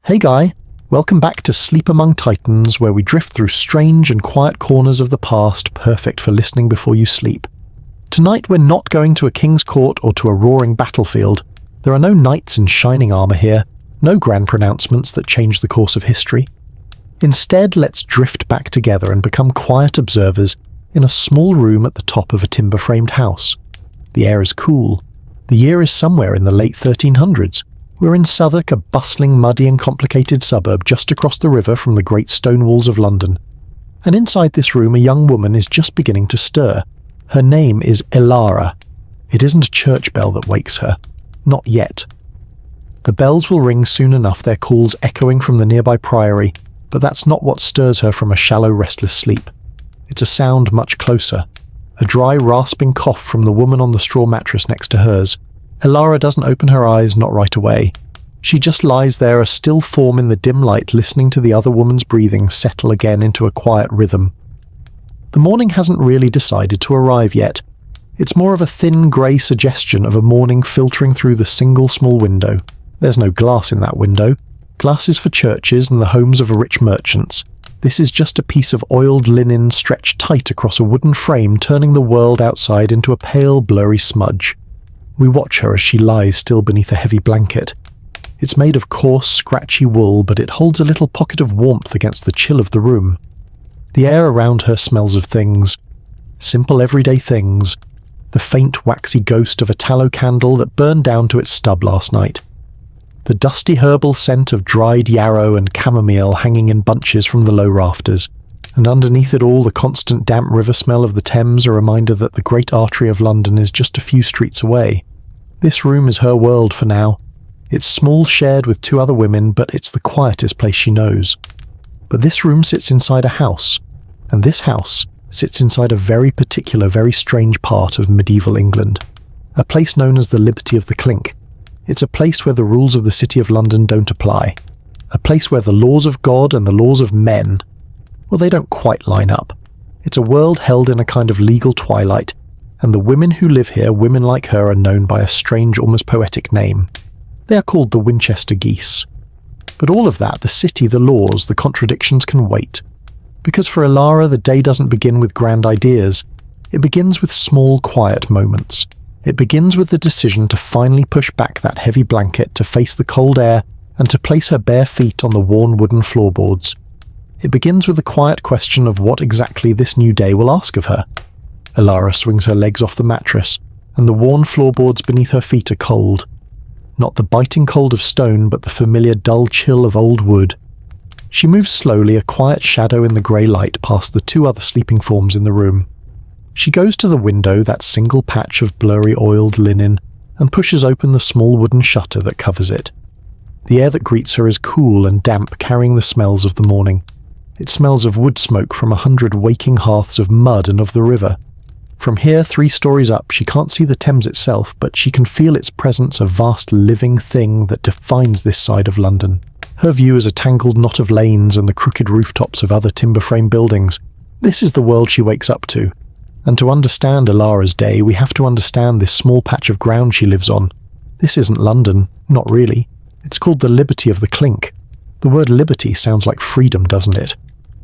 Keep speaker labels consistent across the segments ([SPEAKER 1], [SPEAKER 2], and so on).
[SPEAKER 1] Hey Guy, welcome back to Sleep Among Titans, where we drift through strange and quiet corners of the past, perfect for listening before you sleep. Tonight we're not going to a king's court or to a roaring battlefield. There are no knights in shining armour here, no grand pronouncements that change the course of history. Instead, let's drift back together and become quiet observers in a small room at the top of a timber-framed house. The air is cool. The year is somewhere in the late 1300s. We're in Southwark, a bustling, muddy and complicated suburb just across the river from the great stone walls of London. And inside this room a young woman is just beginning to stir. Her name is Elara. It isn't a church bell that wakes her. Not yet. The bells will ring soon enough, their calls echoing from the nearby priory, but that's not what stirs her from a shallow, restless sleep. It's a sound much closer. A dry, rasping cough from the woman on the straw mattress next to hers. Elara doesn't open her eyes, not right away. She just lies there, a still form in the dim light, listening to the other woman's breathing settle again into a quiet rhythm. The morning hasn't really decided to arrive yet. It's more of a thin grey suggestion of a morning filtering through the single small window. There's no glass in that window. Glass is for churches and the homes of rich merchants. This is just a piece of oiled linen stretched tight across a wooden frame, turning the world outside into a pale, blurry smudge. We watch her as she lies still beneath a heavy blanket. It's made of coarse, scratchy wool, but it holds a little pocket of warmth against the chill of the room. The air around her smells of things. Simple everyday things. The faint, waxy ghost of a tallow candle that burned down to its stub last night. The dusty herbal scent of dried yarrow and chamomile hanging in bunches from the low rafters. And underneath it all, the constant damp river smell of the Thames, a reminder that the great artery of London is just a few streets away. This room is her world for now. It's small, shared with two other women, but it's the quietest place she knows. But this room sits inside a house, and this house sits inside a very particular, very strange part of medieval England. A place known as the Liberty of the Clink. It's a place where the rules of the City of London don't apply. A place where the laws of God and the laws of men, well, they don't quite line up. It's a world held in a kind of legal twilight, and the women who live here, women like her, are known by a strange, almost poetic name. They are called the Winchester Geese. But all of that, the city, the laws, the contradictions can wait. Because for Elara, the day doesn't begin with grand ideas. It begins with small, quiet moments. It begins with the decision to finally push back that heavy blanket, to face the cold air, and to place her bare feet on the worn wooden floorboards. It begins with the quiet question of what exactly this new day will ask of her. Elara swings her legs off the mattress, and the worn floorboards beneath her feet are cold. Not the biting cold of stone, but the familiar dull chill of old wood. She moves slowly, a quiet shadow in the grey light, past the two other sleeping forms in the room. She goes to the window, that single patch of blurry oiled linen, and pushes open the small wooden shutter that covers it. The air that greets her is cool and damp, carrying the smells of the morning. It smells of wood smoke from 100 waking hearths of mud and of the river. From here, 3 stories up, she can't see the Thames itself, but she can feel its presence, a vast living thing that defines this side of London. Her view is a tangled knot of lanes and the crooked rooftops of other timber-frame buildings. This is the world she wakes up to. And to understand Elara's day, we have to understand this small patch of ground she lives on. This isn't London, not really. It's called the Liberty of the Clink. The word liberty sounds like freedom, doesn't it?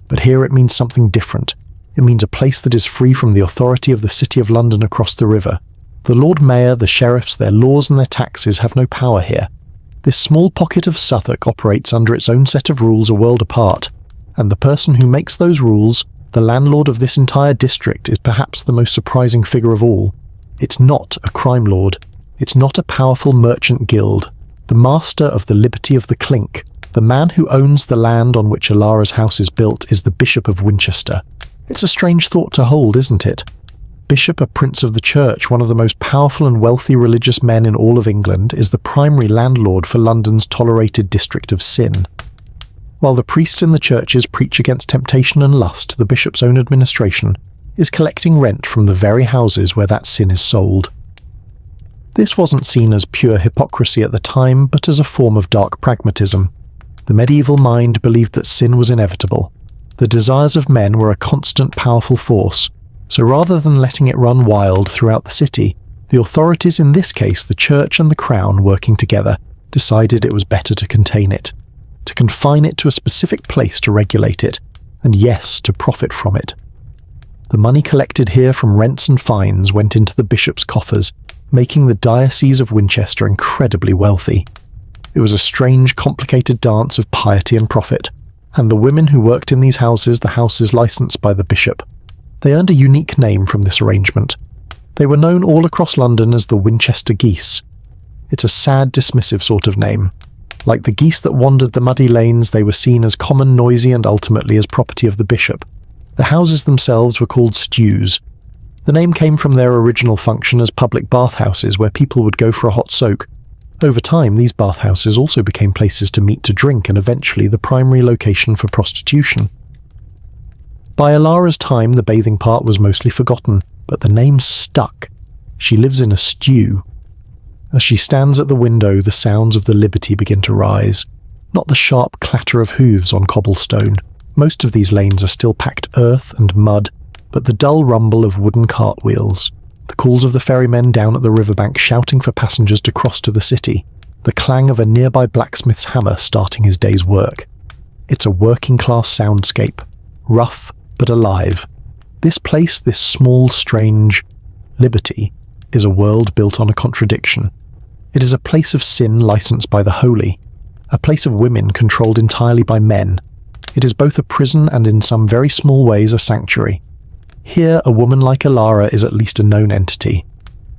[SPEAKER 1] But here it means something different. It means a place that is free from the authority of the City of London across the river. The Lord Mayor, the sheriffs, their laws and their taxes have no power here. This small pocket of Southwark operates under its own set of rules a world apart, and the person who makes those rules, the landlord of this entire district, is perhaps the most surprising figure of all. It's not a crime lord. It's not a powerful merchant guild. The master of the Liberty of the Clink, the man who owns the land on which Elara's house is built, is the Bishop of Winchester. It's a strange thought to hold, isn't it? Bishop, a prince of the church, one of the most powerful and wealthy religious men in all of England, is the primary landlord for London's tolerated district of sin. While the priests in the churches preach against temptation and lust, the bishop's own administration is collecting rent from the very houses where that sin is sold. This wasn't seen as pure hypocrisy at the time, but as a form of dark pragmatism. The medieval mind believed that sin was inevitable. The desires of men were a constant, powerful force, so rather than letting it run wild throughout the city, the authorities, in this case the church and the crown working together, decided it was better to contain it. to confine it to a specific place to regulate it, and yes, to profit from it. The money collected here from rents and fines went into the bishop's coffers, making the Diocese of Winchester incredibly wealthy. It was a strange, complicated dance of piety and profit, and the women who worked in these houses, the houses licensed by the bishop, they earned a unique name from this arrangement. They were known all across London as the Winchester Geese. It's a sad, dismissive sort of name. Like the geese that wandered the muddy lanes, they were seen as common, noisy, and ultimately as property of the bishop. The houses themselves were called stews. The name came from their original function as public bathhouses where people would go for a hot soak. Over time, these bathhouses also became places to meet to drink and eventually the primary location for prostitution. By Elara's time, the bathing part was mostly forgotten, but the name stuck. She lives in a stew. As she stands at the window, the sounds of the Liberty begin to rise. Not the sharp clatter of hooves on cobblestone. Most of these lanes are still packed earth and mud, but the dull rumble of wooden cartwheels, the calls of the ferrymen down at the riverbank shouting for passengers to cross to the city, the clang of a nearby blacksmith's hammer starting his day's work. It's a working-class soundscape, rough but alive. This place, this small, strange Liberty, is a world built on a contradiction. It is a place of sin licensed by the holy, a place of women controlled entirely by men. It is both a prison and in some very small ways a sanctuary. Here, a woman like Elara is at least a known entity.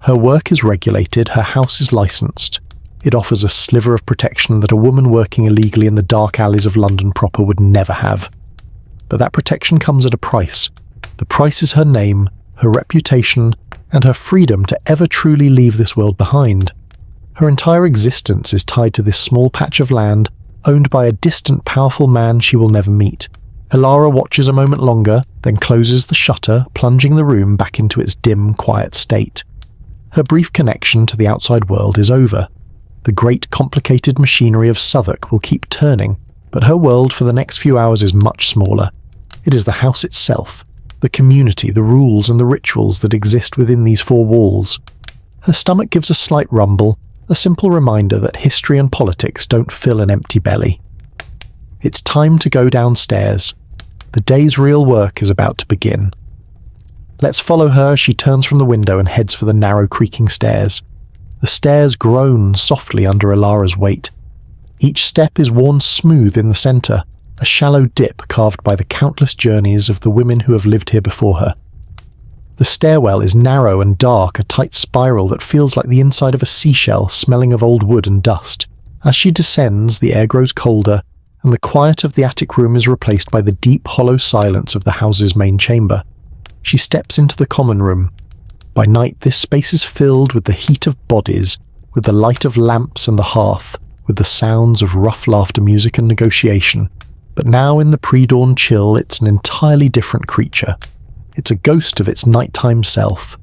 [SPEAKER 1] Her work is regulated, her house is licensed. It offers a sliver of protection that a woman working illegally in the dark alleys of London proper would never have. But that protection comes at a price. The price is her name, her reputation, and her freedom to ever truly leave this world behind. Her entire existence is tied to this small patch of land, owned by a distant, powerful man she will never meet. Elara watches a moment longer, then closes the shutter, plunging the room back into its dim, quiet state. Her brief connection to the outside world is over. The great, complicated machinery of Southwark will keep turning, but her world for the next few hours is much smaller. It is the house itself, the community, the rules and the rituals that exist within these four walls. Her stomach gives a slight rumble, a simple reminder that history and politics don't fill an empty belly. It's time to go downstairs. The day's real work is about to begin. Let's follow her as she turns from the window and heads for the narrow creaking stairs. The stairs groan softly under Elara's weight. Each step is worn smooth in the centre, a shallow dip carved by the countless journeys of the women who have lived here before her. The stairwell is narrow and dark, a tight spiral that feels like the inside of a seashell smelling of old wood and dust. As she descends, the air grows colder, and the quiet of the attic room is replaced by the deep, hollow silence of the house's main chamber. She steps into the common room. By night, this space is filled with the heat of bodies, with the light of lamps and the hearth, with the sounds of rough laughter, music and negotiation. But now in the pre-dawn chill, it's an entirely different creature. It's a ghost of its nighttime self.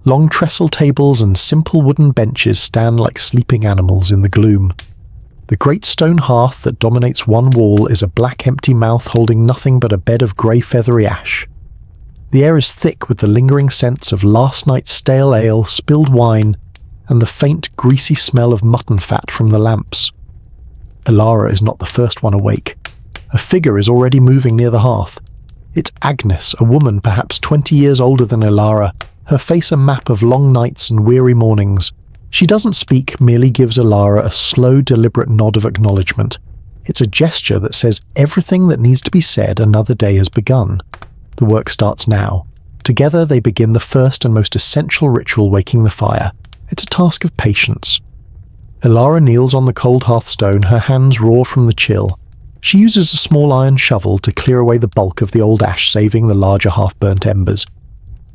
[SPEAKER 1] Long trestle tables and simple wooden benches stand like sleeping animals in the gloom. The great stone hearth that dominates one wall is a black empty mouth holding nothing but a bed of grey feathery ash. The air is thick with the lingering scents of last night's stale ale, spilled wine, and the faint, greasy smell of mutton fat from the lamps. Elara is not the first one awake. A figure is already moving near the hearth. It's Agnes, a woman perhaps 20 years older than Elara, her face a map of long nights and weary mornings. She doesn't speak, merely gives Elara a slow, deliberate nod of acknowledgement. It's a gesture that says everything that needs to be said. Another day has begun. The work starts now. Together they begin the first and most essential ritual, waking the fire. It's a task of patience. Elara kneels on the cold hearthstone, her hands raw from the chill. She uses a small iron shovel to clear away the bulk of the old ash, saving the larger half-burnt embers.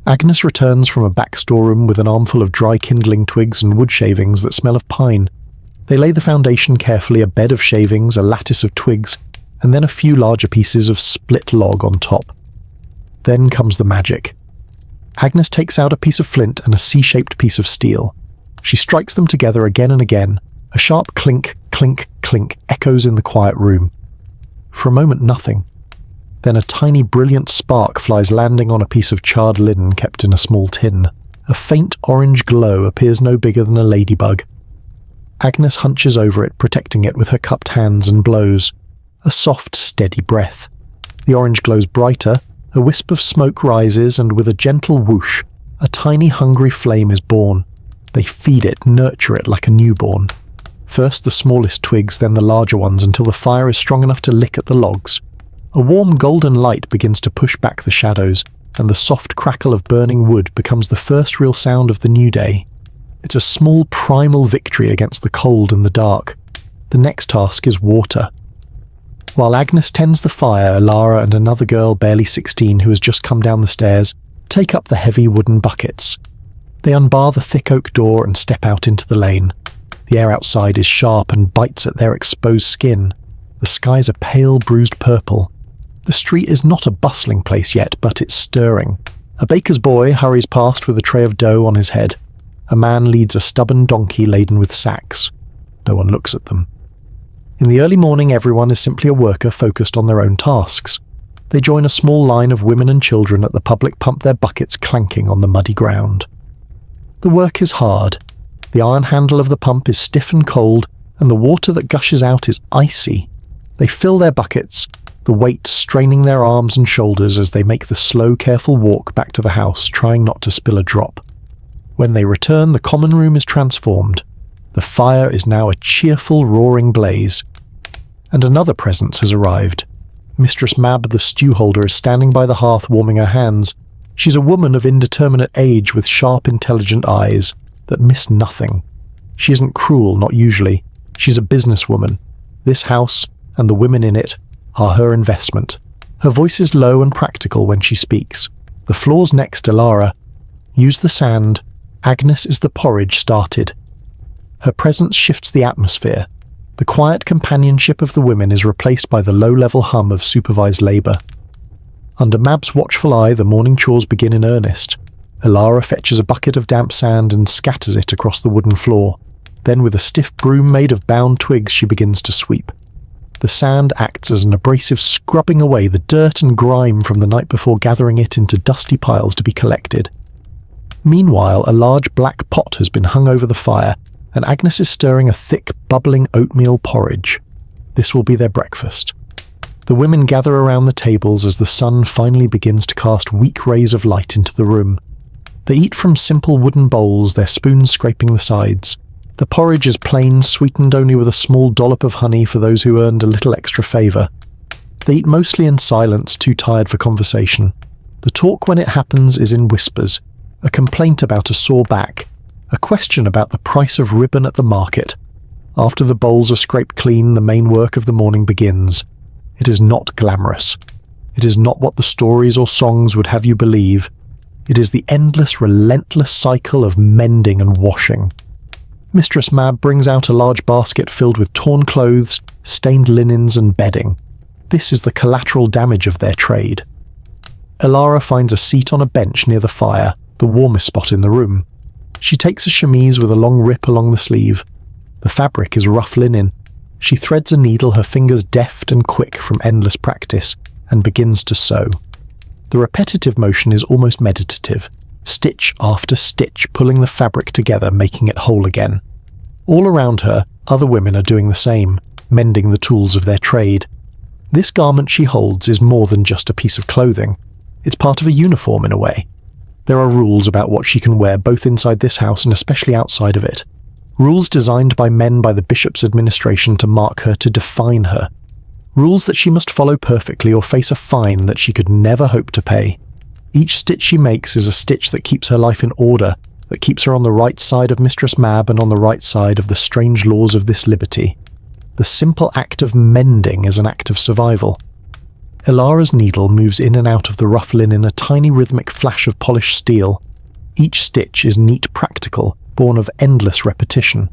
[SPEAKER 1] Agnes returns from a back storeroom with an armful of dry kindling twigs and wood shavings that smell of pine. They lay the foundation carefully, a bed of shavings, a lattice of twigs, and then a few larger pieces of split log on top. Then comes the magic. Agnes takes out a piece of flint and a C-shaped piece of steel. She strikes them together again and again. A sharp clink, clink, clink echoes in the quiet room. For a moment, nothing. Then a tiny, brilliant spark flies, landing on a piece of charred linen kept in a small tin. A faint orange glow appears no bigger than a ladybug. Agnes hunches over it, protecting it with her cupped hands, and blows. A soft, steady breath. The orange glows brighter, a wisp of smoke rises, and with a gentle whoosh, a tiny hungry flame is born. They feed it, nurture it like a newborn. First the smallest twigs, then the larger ones, until the fire is strong enough to lick at the logs. A warm golden light begins to push back the shadows, and the soft crackle of burning wood becomes the first real sound of the new day. It's a small primal victory against the cold and the dark. The next task is water. While Agnes tends the fire, Elara and another girl barely 16 who has just come down the stairs take up the heavy wooden buckets. They unbar the thick oak door and step out into the lane. The air outside is sharp and bites at their exposed skin. The skies are pale, bruised purple. The street is not a bustling place yet, but it's stirring. A baker's boy hurries past with a tray of dough on his head. A man leads a stubborn donkey laden with sacks. No one looks at them. In the early morning, everyone is simply a worker focused on their own tasks. They join a small line of women and children at the public pump, their buckets clanking on the muddy ground. The work is hard. The iron handle of the pump is stiff and cold, and the water that gushes out is icy. They fill their buckets, the weight straining their arms and shoulders as they make the slow, careful walk back to the house, trying not to spill a drop. When they return, the common room is transformed. The fire is now a cheerful, roaring blaze. And another presence has arrived. Mistress Mab, the stew holder, is standing by the hearth warming her hands. She's a woman of indeterminate age with sharp, intelligent eyes that miss nothing. She isn't cruel, not usually. She's a businesswoman. This house, and the women in it, are her investment. Her voice is low and practical when she speaks. The floor's next, Elara. Use the sand. Agnes is the porridge started. Her presence shifts the atmosphere. The quiet companionship of the women is replaced by the low-level hum of supervised labour. Under Mab's watchful eye, the morning chores begin in earnest. Elara fetches a bucket of damp sand and scatters it across the wooden floor. Then with a stiff broom made of bound twigs she begins to sweep. The sand acts as an abrasive scrubbing away the dirt and grime from the night before, gathering it into dusty piles to be collected. Meanwhile, a large black pot has been hung over the fire, and Agnes is stirring a thick, bubbling oatmeal porridge. This will be their breakfast. The women gather around the tables as the sun finally begins to cast weak rays of light into the room. They eat from simple wooden bowls, their spoons scraping the sides. The porridge is plain, sweetened only with a small dollop of honey for those who earned a little extra favour. They eat mostly in silence, too tired for conversation. The talk when it happens is in whispers. A complaint about a sore back. A question about the price of ribbon at the market. After the bowls are scraped clean, the main work of the morning begins. It is not glamorous. It is not what the stories or songs would have you believe. It is the endless, relentless cycle of mending and washing. Mistress Mab brings out a large basket filled with torn clothes, stained linens and bedding. This is the collateral damage of their trade. Elara finds a seat on a bench near the fire, the warmest spot in the room. She takes a chemise with a long rip along the sleeve. The fabric is rough linen. She threads a needle, her fingers deft and quick from endless practice, and begins to sew. The repetitive motion is almost meditative, stitch after stitch, pulling the fabric together, making it whole again. All around her, other women are doing the same, mending the tools of their trade. This garment she holds is more than just a piece of clothing. It's part of a uniform in a way. There are rules about what she can wear both inside this house and especially outside of it. Rules designed by men by the bishop's administration to mark her, to define her. Rules that she must follow perfectly or face a fine that she could never hope to pay. Each stitch she makes is a stitch that keeps her life in order, that keeps her on the right side of Mistress Mab and on the right side of the strange laws of this liberty. The simple act of mending is an act of survival. Elara's needle moves in and out of the rough linen, a tiny rhythmic flash of polished steel. Each stitch is neat, practical, born of endless repetition.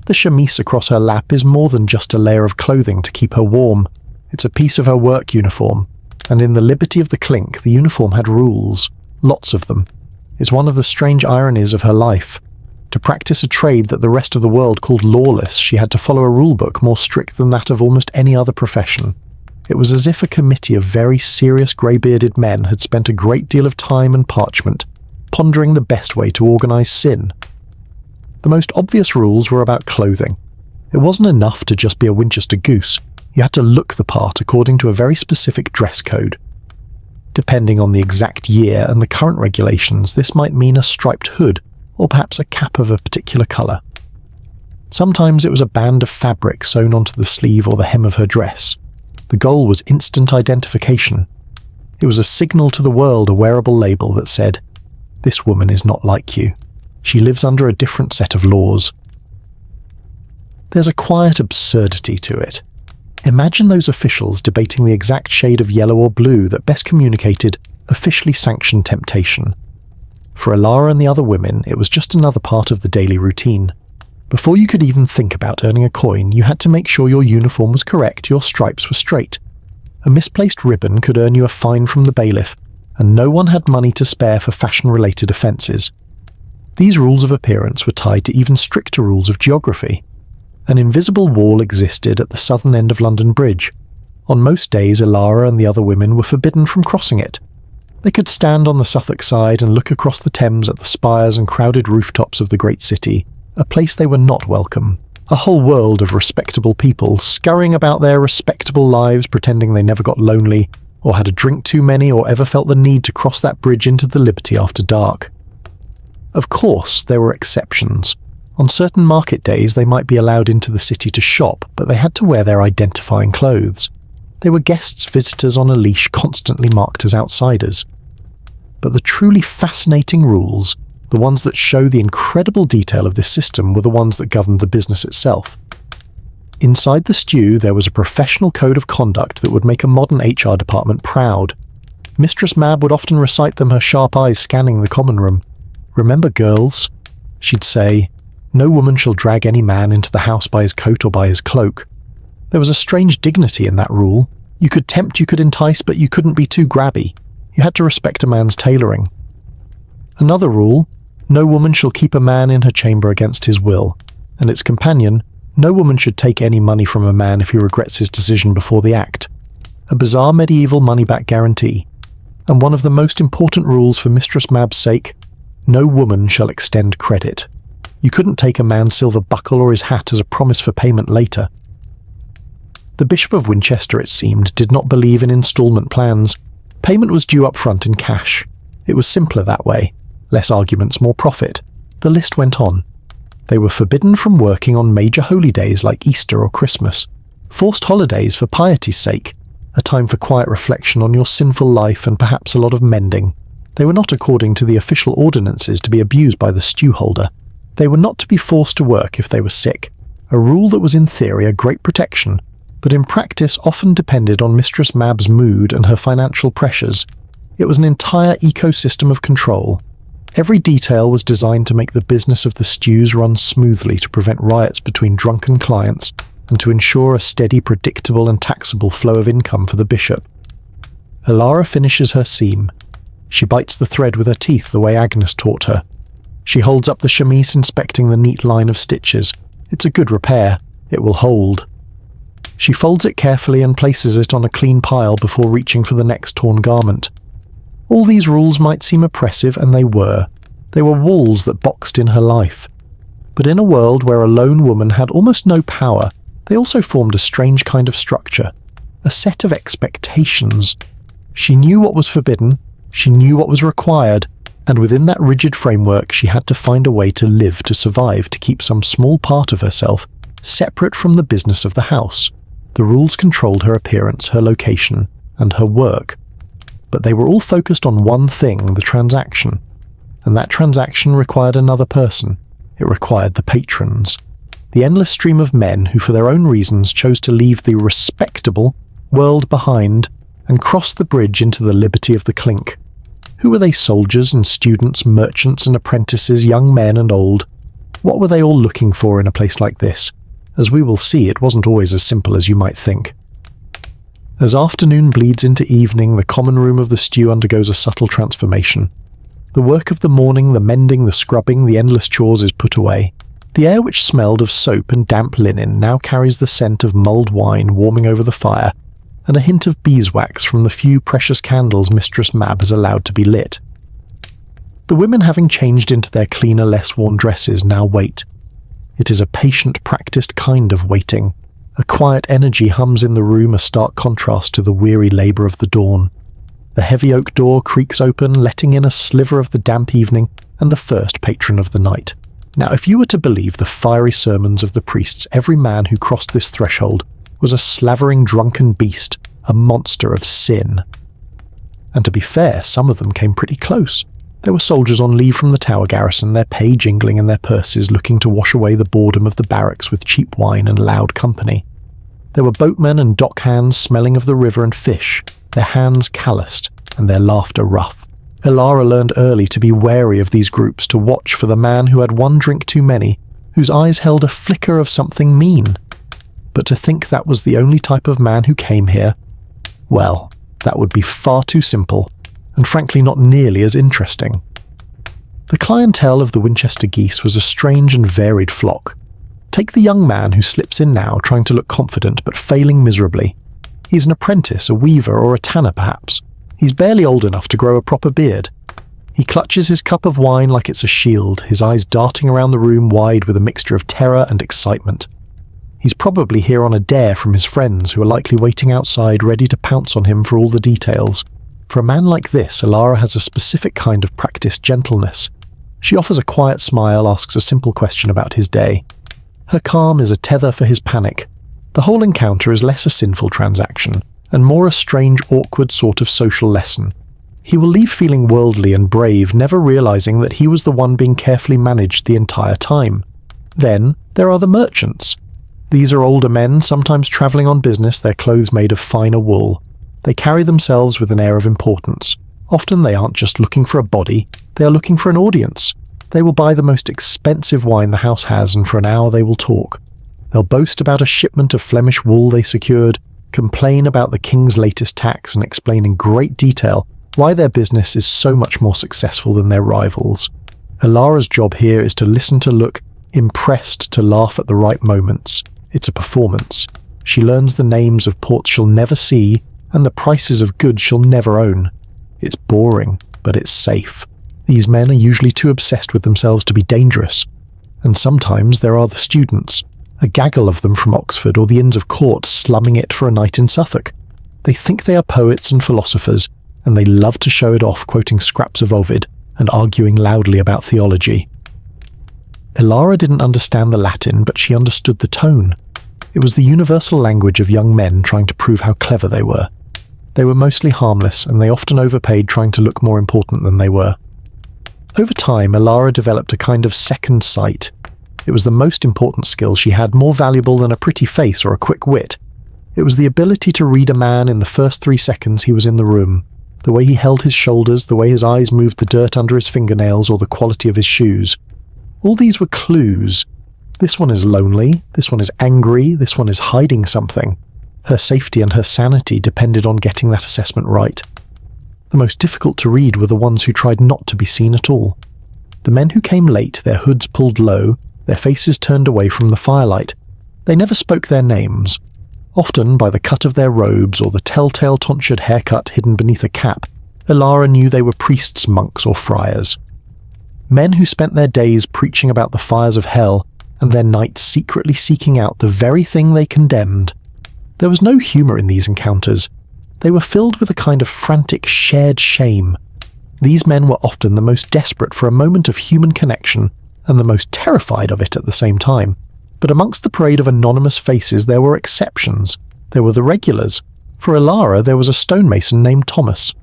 [SPEAKER 1] The chemise across her lap is more than just a layer of clothing to keep her warm. It's a piece of her work uniform. And in the liberty of the Clink, the uniform had rules. Lots of them. It's one of the strange ironies of her life. To practice a trade that the rest of the world called lawless, she had to follow a rulebook more strict than that of almost any other profession. It was as if a committee of very serious grey-bearded men had spent a great deal of time and parchment pondering the best way to organise sin. The most obvious rules were about clothing. It wasn't enough to just be a Winchester goose. You had to look the part according to a very specific dress code. Depending on the exact year and the current regulations, this might mean a striped hood, or perhaps a cap of a particular colour. Sometimes it was a band of fabric sewn onto the sleeve or the hem of her dress. The goal was instant identification. It was a signal to the world, a wearable label that said, "This woman is not like you. She lives under a different set of laws." There's a quiet absurdity to it. Imagine those officials debating the exact shade of yellow or blue that best communicated officially sanctioned temptation. For Elara and the other women, it was just another part of the daily routine. Before you could even think about earning a coin, you had to make sure your uniform was correct, your stripes were straight. A misplaced ribbon could earn you a fine from the bailiff, and no one had money to spare for fashion-related offences. These rules of appearance were tied to even stricter rules of geography. An invisible wall existed at the southern end of London Bridge. On most days, Elara and the other women were forbidden from crossing it. They could stand on the Suffolk side and look across the Thames at the spires and crowded rooftops of the great city, a place they were not welcome. A whole world of respectable people scurrying about their respectable lives, pretending they never got lonely, or had a drink too many, or ever felt the need to cross that bridge into the Liberty after dark. Of course, there were exceptions. On certain market days, they might be allowed into the city to shop, but they had to wear their identifying clothes. They were guests, visitors on a leash, constantly marked as outsiders. But the truly fascinating rules, the ones that show the incredible detail of this system, were the ones that governed the business itself. Inside the stew, there was a professional code of conduct that would make a modern HR department proud. Mistress Mab would often recite them, her sharp eyes scanning the common room. "Remember, girls," she'd say, "no woman shall drag any man into the house by his coat or by his cloak." There was a strange dignity in that rule. You could tempt, you could entice, but you couldn't be too grabby. You had to respect a man's tailoring. Another rule: no woman shall keep a man in her chamber against his will, and its companion: no woman should take any money from a man if he regrets his decision before the act. A bizarre medieval money-back guarantee. And one of the most important rules for Mistress Mab's sake: no woman shall extend credit. You couldn't take a man's silver buckle or his hat as a promise for payment later. The Bishop of Winchester, it seemed, did not believe in instalment plans. Payment was due up front in cash. It was simpler that way. Less arguments, more profit. The list went on. They were forbidden from working on major holy days like Easter or Christmas. Forced holidays for piety's sake. A time for quiet reflection on your sinful life and perhaps a lot of mending. They were not according to the official ordinances to be abused by the stewholder. They were not to be forced to work if they were sick, a rule that was in theory a great protection, but in practice often depended on Mistress Mab's mood and her financial pressures. It was an entire ecosystem of control. Every detail was designed to make the business of the stews run smoothly, to prevent riots between drunken clients, and to ensure a steady, predictable and taxable flow of income for the bishop. Elara finishes her seam. She bites the thread with her teeth the way Agnes taught her. She holds up the chemise, inspecting the neat line of stitches. It's a good repair. It will hold. She folds it carefully and places it on a clean pile before reaching for the next torn garment. All these rules might seem oppressive, and they were. They were walls that boxed in her life. But in a world where a lone woman had almost no power, they also formed a strange kind of structure, a set of expectations. She knew what was forbidden, she knew what was required, and within that rigid framework she had to find a way to live, to survive, to keep some small part of herself separate from the business of the house. The rules controlled her appearance, her location, and her work. But they were all focused on one thing, the transaction. And that transaction required another person. It required the patrons. The endless stream of men who, for their own reasons, chose to leave the respectable world behind and cross the bridge into the liberty of the Clink. Who were they? Soldiers and students, merchants and apprentices, young men and old? What were they all looking for in a place like this? As we will see, it wasn't always as simple as you might think. As afternoon bleeds into evening, the common room of the stew undergoes a subtle transformation. The work of the morning, the mending, the scrubbing, the endless chores is put away. The air, which smelled of soap and damp linen, now carries the scent of mulled wine warming over the fire, and a hint of beeswax from the few precious candles Mistress Mab has allowed to be lit. The women, having changed into their cleaner, less worn dresses, now wait. It is a patient, practiced kind of waiting. A quiet energy hums in the room, a stark contrast to the weary labour of the dawn. The heavy oak door creaks open, letting in a sliver of the damp evening and the first patron of the night. Now, if you were to believe the fiery sermons of the priests, every man who crossed this threshold was a slavering drunken beast, a monster of sin. And to be fair, some of them came pretty close. There were soldiers on leave from the tower garrison, their pay jingling in their purses, looking to wash away the boredom of the barracks with cheap wine and loud company. There were boatmen and dock hands smelling of the river and fish, their hands calloused and their laughter rough. Elara learned early to be wary of these groups, to watch for the man who had one drink too many, whose eyes held a flicker of something mean. But to think that was the only type of man who came here, well, that would be far too simple, and frankly not nearly as interesting. The clientele of the Winchester geese was a strange and varied flock. Take the young man who slips in now, trying to look confident but failing miserably. He's an apprentice, a weaver, or a tanner perhaps. He's barely old enough to grow a proper beard. He clutches his cup of wine like it's a shield, his eyes darting around the room wide with a mixture of terror and excitement. He's probably here on a dare from his friends, who are likely waiting outside ready to pounce on him for all the details. For a man like this, Elara has a specific kind of practiced gentleness. She offers a quiet smile, asks a simple question about his day. Her calm is a tether for his panic. The whole encounter is less a sinful transaction, and more a strange, awkward sort of social lesson. He will leave feeling worldly and brave, never realizing that he was the one being carefully managed the entire time. Then, there are the merchants. These are older men, sometimes travelling on business, their clothes made of finer wool. They carry themselves with an air of importance. Often they aren't just looking for a body, they are looking for an audience. They will buy the most expensive wine the house has, and for an hour they will talk. They'll boast about a shipment of Flemish wool they secured, complain about the king's latest tax, and explain in great detail why their business is so much more successful than their rivals. Elara's job here is to listen, to look, impressed, to laugh at the right moments. It's a performance. She learns the names of ports she'll never see and the prices of goods she'll never own. It's boring, but it's safe. These men are usually too obsessed with themselves to be dangerous. And sometimes there are the students, a gaggle of them from Oxford or the Inns of Court slumming it for a night in Suffolk. They think they are poets and philosophers, and they love to show it off, quoting scraps of Ovid and arguing loudly about theology. Elara didn't understand the Latin, but she understood the tone. It was the universal language of young men trying to prove how clever they were. They were mostly harmless, and they often overpaid, trying to look more important than they were. Over time, Elara developed a kind of second sight. It was the most important skill she had, more valuable than a pretty face or a quick wit. It was the ability to read a man in the first 3 seconds he was in the room, the way he held his shoulders, the way his eyes moved the dirt under his fingernails, or the quality of his shoes. All these were clues. This one is lonely, this one is angry, this one is hiding something. Her safety and her sanity depended on getting that assessment right. The most difficult to read were the ones who tried not to be seen at all. The men who came late, their hoods pulled low, their faces turned away from the firelight. They never spoke their names. Often, by the cut of their robes or the telltale tonsured haircut hidden beneath a cap, Elara knew they were priests, monks, or friars. Men who spent their days preaching about the fires of hell and their nights secretly seeking out the very thing they condemned. There was no humour in these encounters. They were filled with a kind of frantic, shared shame. These men were often the most desperate for a moment of human connection and the most terrified of it at the same time. But amongst the parade of anonymous faces there were exceptions. There were the regulars. For Elara there was a stonemason named Thomas.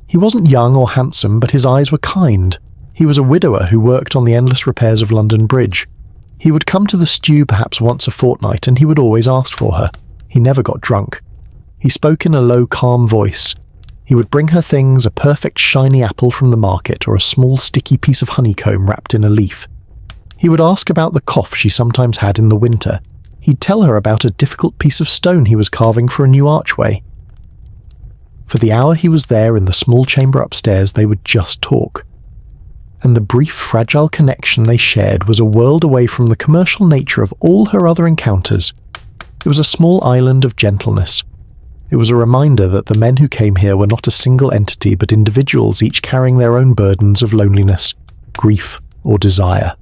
[SPEAKER 1] He wasn't young or handsome, but his eyes were kind. He was a widower who worked on the endless repairs of London Bridge. He would come to the stew perhaps once a fortnight, and he would always ask for her. He never got drunk. He spoke in a low, calm voice. He would bring her things, a perfect shiny apple from the market, or a small sticky piece of honeycomb wrapped in a leaf. He would ask about the cough she sometimes had in the winter. He'd tell her about a difficult piece of stone he was carving for a new archway. For the hour he was there in the small chamber upstairs, they would just talk. And the brief, fragile connection they shared was a world away from the commercial nature of all her other encounters. It was a small island of gentleness. It was a reminder that the men who came here were not a single entity, but individuals, each carrying their own burdens of loneliness, grief, or desire.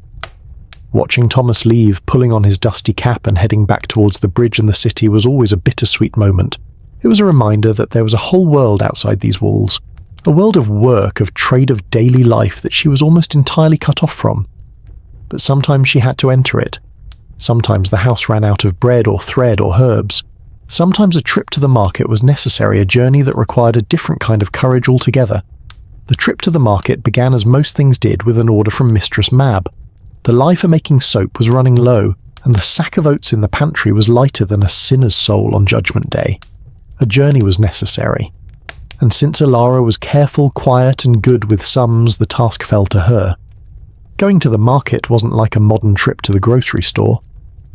[SPEAKER 1] Watching Thomas leave, pulling on his dusty cap and heading back towards the bridge and the city was always a bittersweet moment. It was a reminder that there was a whole world outside these walls, a world of work, of trade, of daily life that she was almost entirely cut off from. But sometimes she had to enter it. Sometimes the house ran out of bread or thread or herbs. Sometimes a trip to the market was necessary, a journey that required a different kind of courage altogether. The trip to the market began, as most things did, with an order from Mistress Mab. The lye for making soap was running low, and the sack of oats in the pantry was lighter than a sinner's soul on Judgment Day. A journey was necessary. And since Elara was careful, quiet, and good with sums, the task fell to her. Going to the market wasn't like a modern trip to the grocery store.